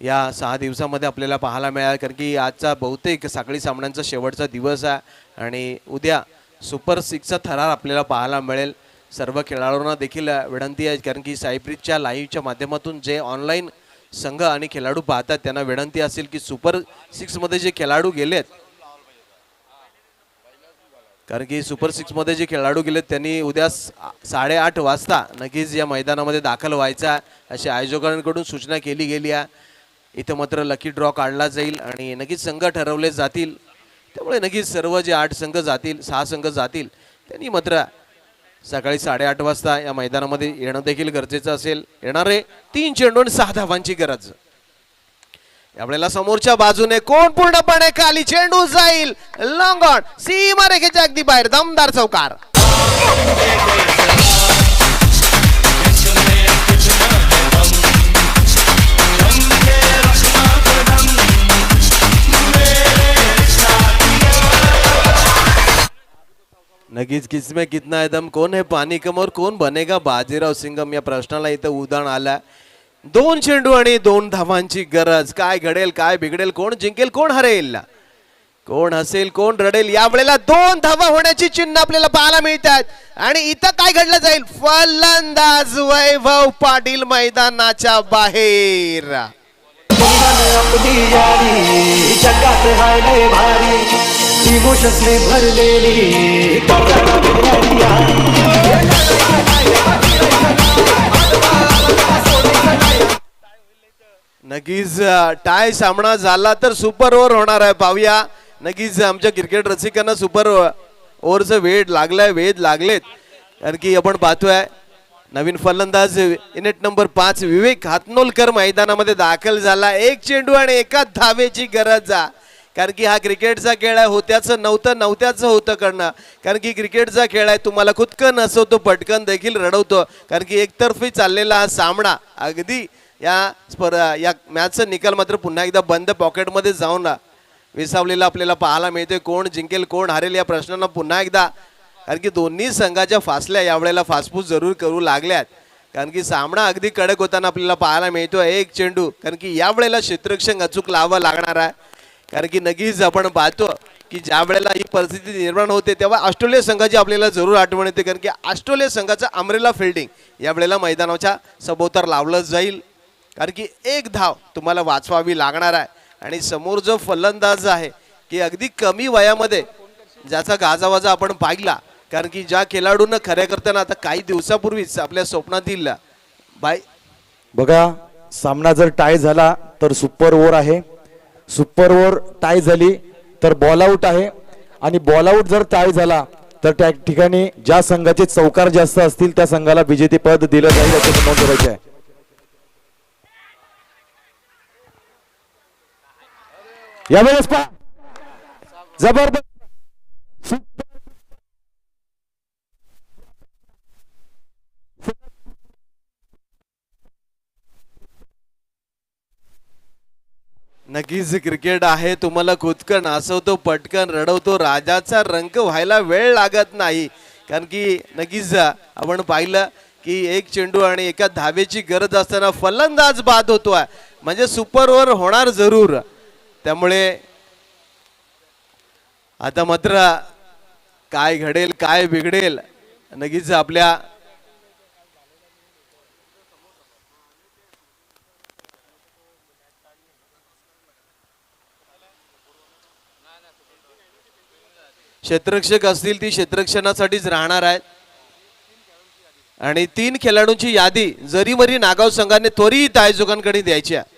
या 6 दिवसामध्ये आपल्याला पाहायला मिळाला, कारण की आजचा बहुतेक साखळी सामन्यांचा शेवटचा दिवस आहे आणि उद्या सुपर 6चा थरार आपल्याला पाहायला मिळेल. सर्व खेळाडूंना देखील विनंती आहे, कारण की साईप्रीजच्या लाईव्हच्या माध्यमातून जे ऑनलाईन संघ आणि खेळाडू पाहतात त्यांना विनंती असेल की सुपर 6मध्ये जे खेळाडू गेलेत, कारण की सुपर 6मध्ये जे खेळाडू गेलेत त्यांनी उद्या 8:30 वाजता नक्कीच या मैदानामध्ये दाखल व्हायचा अशी आयोजकांकडून सूचना केली गेली आहे. इथं मात्र लकी ड्रॉ काढला जाईल आणि नक्कीच संघ ठरवले जातील. त्यामुळे नक्कीच सर्व जे 8 संघ जातील, 6 संघ जातील, त्यांनी मात्र सकाळी 8:30 वाजता या मैदानामध्ये येणं देखील गरजेचं असेल. येणारे 3 चेंडू आणि 6 धावांची गरज. यावेळेला समोरच्या बाजूने कोण पूर्णपणे खाली, चेंडू जाईल लॉंग ऑन, सीमा रेखेच्या अगदी बाहेर, दमदार चौकार. नक्कीच किसमें कितना है दम, कौन है पानी कम और कौन बनेगा बाजीराव सिंगम या प्रश्नाला इथं उदाहरण आलं. 2 चेंडू आणि 2 धावांची गरज. काय घडेल, काय बिघडेल, कोण जिंकेल, कोण हरेल, कोण हसेल, कोण रडेल. यावेळेला 2 धावा होण्याची चिन्ह आपल्याला पाहायला मिळतात आणि इथं काय घडलं जाईल, फलंदाज वैभव पाटील मैदानाच्या बाहेर. नक्कीच टाय सामना झाला तर सुपर ओव्हर होणार आहे. पाहूया नक्कीच आमच्या क्रिकेट रसिकांना सुपर ओव्हरचं वेळ लागलेत, कारण की आपण पाहतोय नवीन फलंदाज इनेट नंबर 5 विवेक हातनोलकर मैदानामध्ये दाखल झाला. 1 चेंडू आणि 1 धावेची गरज आहे, कारण की हा क्रिकेटचा खेळ आहे. होत्याचं नव्हत्याचं होतं करणं, कारण की क्रिकेटचा खेळ आहे. तुम्हाला खुदकन हसवतो, पटकन देखील रडवतो, कारण की एकतर्फी चाललेला हा सामना अगदी या मॅचचा निकाल मात्र पुन्हा एकदा बंद पॉकेटमध्ये जाऊन विसावलेला आपल्याला पाहायला मिळते. कोण जिंकेल, कोण हरेल या प्रश्नांना पुन्हा एकदा, कारण की दोन्ही संघाच्या फासल्या यावेळेला फासफूस जरूर करू लागल्यात, कारण की सामना अगदी कडक होताना आपल्याला पाहायला मिळतो. 1 चेंडू, कारण की यावेळेला क्षेत्ररक्षक अचूक लावा लागणार आहे, कारण की नक्कीच आपण पाहतो की ज्या वेळेला ही परिस्थिती निर्माण होते तेव्हा ऑस्ट्रेलिया संघाची आपल्याला जरूर आठवण येते, कारण की ऑस्ट्रेलिया संघाचा अमरेला फिल्डिंग यावेळेला मैदानाच्या सभोवतार लावलं जाईल, कारण की 1 धाव तुम्हाला वाचवावी लागणार आहे. आणि समोर जो फलंदाज आहे की अगदी कमी वयामध्ये ज्याचा गाजावाजा आपण पाहिला, कारण की ज्या खेळाडूंना खऱ्या करताना आता काही दिवसापूर्वीच आपल्या स्वप्नातील बघा, सामना जर टाय झाला तर सुपर ओव्हर आहे, सुपर ओव्हर टाय झाली तर बॉल आउट आहे, आणि बॉल आउट जर टाय झाला तर त्या ठिकाणी ज्या संघाचे चौकार जास्त असतील त्या संघाला विजेतेपद दिलं जाईल याची नोंद करायची आहे. यावेळेस जबरदस्त नक्कीच क्रिकेट आहे. तुम्हाला खुदकन हसवतो, पटकन रडवतो, राजाचा रंग व्हायला वेळ लागत नाही, कारण की नक्कीच आपण पाहिलं की 1 चेंडू आणि 1 धावेची गरज असताना फलंदाज बाद होतोय, म्हणजे सुपर ओव्हर होणार जरूर. त्यामुळे आता मात्र काय घडेल, काय बिघडेल, नक्कीच आपल्या क्षेत्ररक्षक असतील ती क्षेत्ररक्षणासाठीच राहणार आहेत. आणि 3 खेळाडूंची यादी जरीमरी नागाव संघाने त्वरित आयोजकांकडे द्यायची आहे.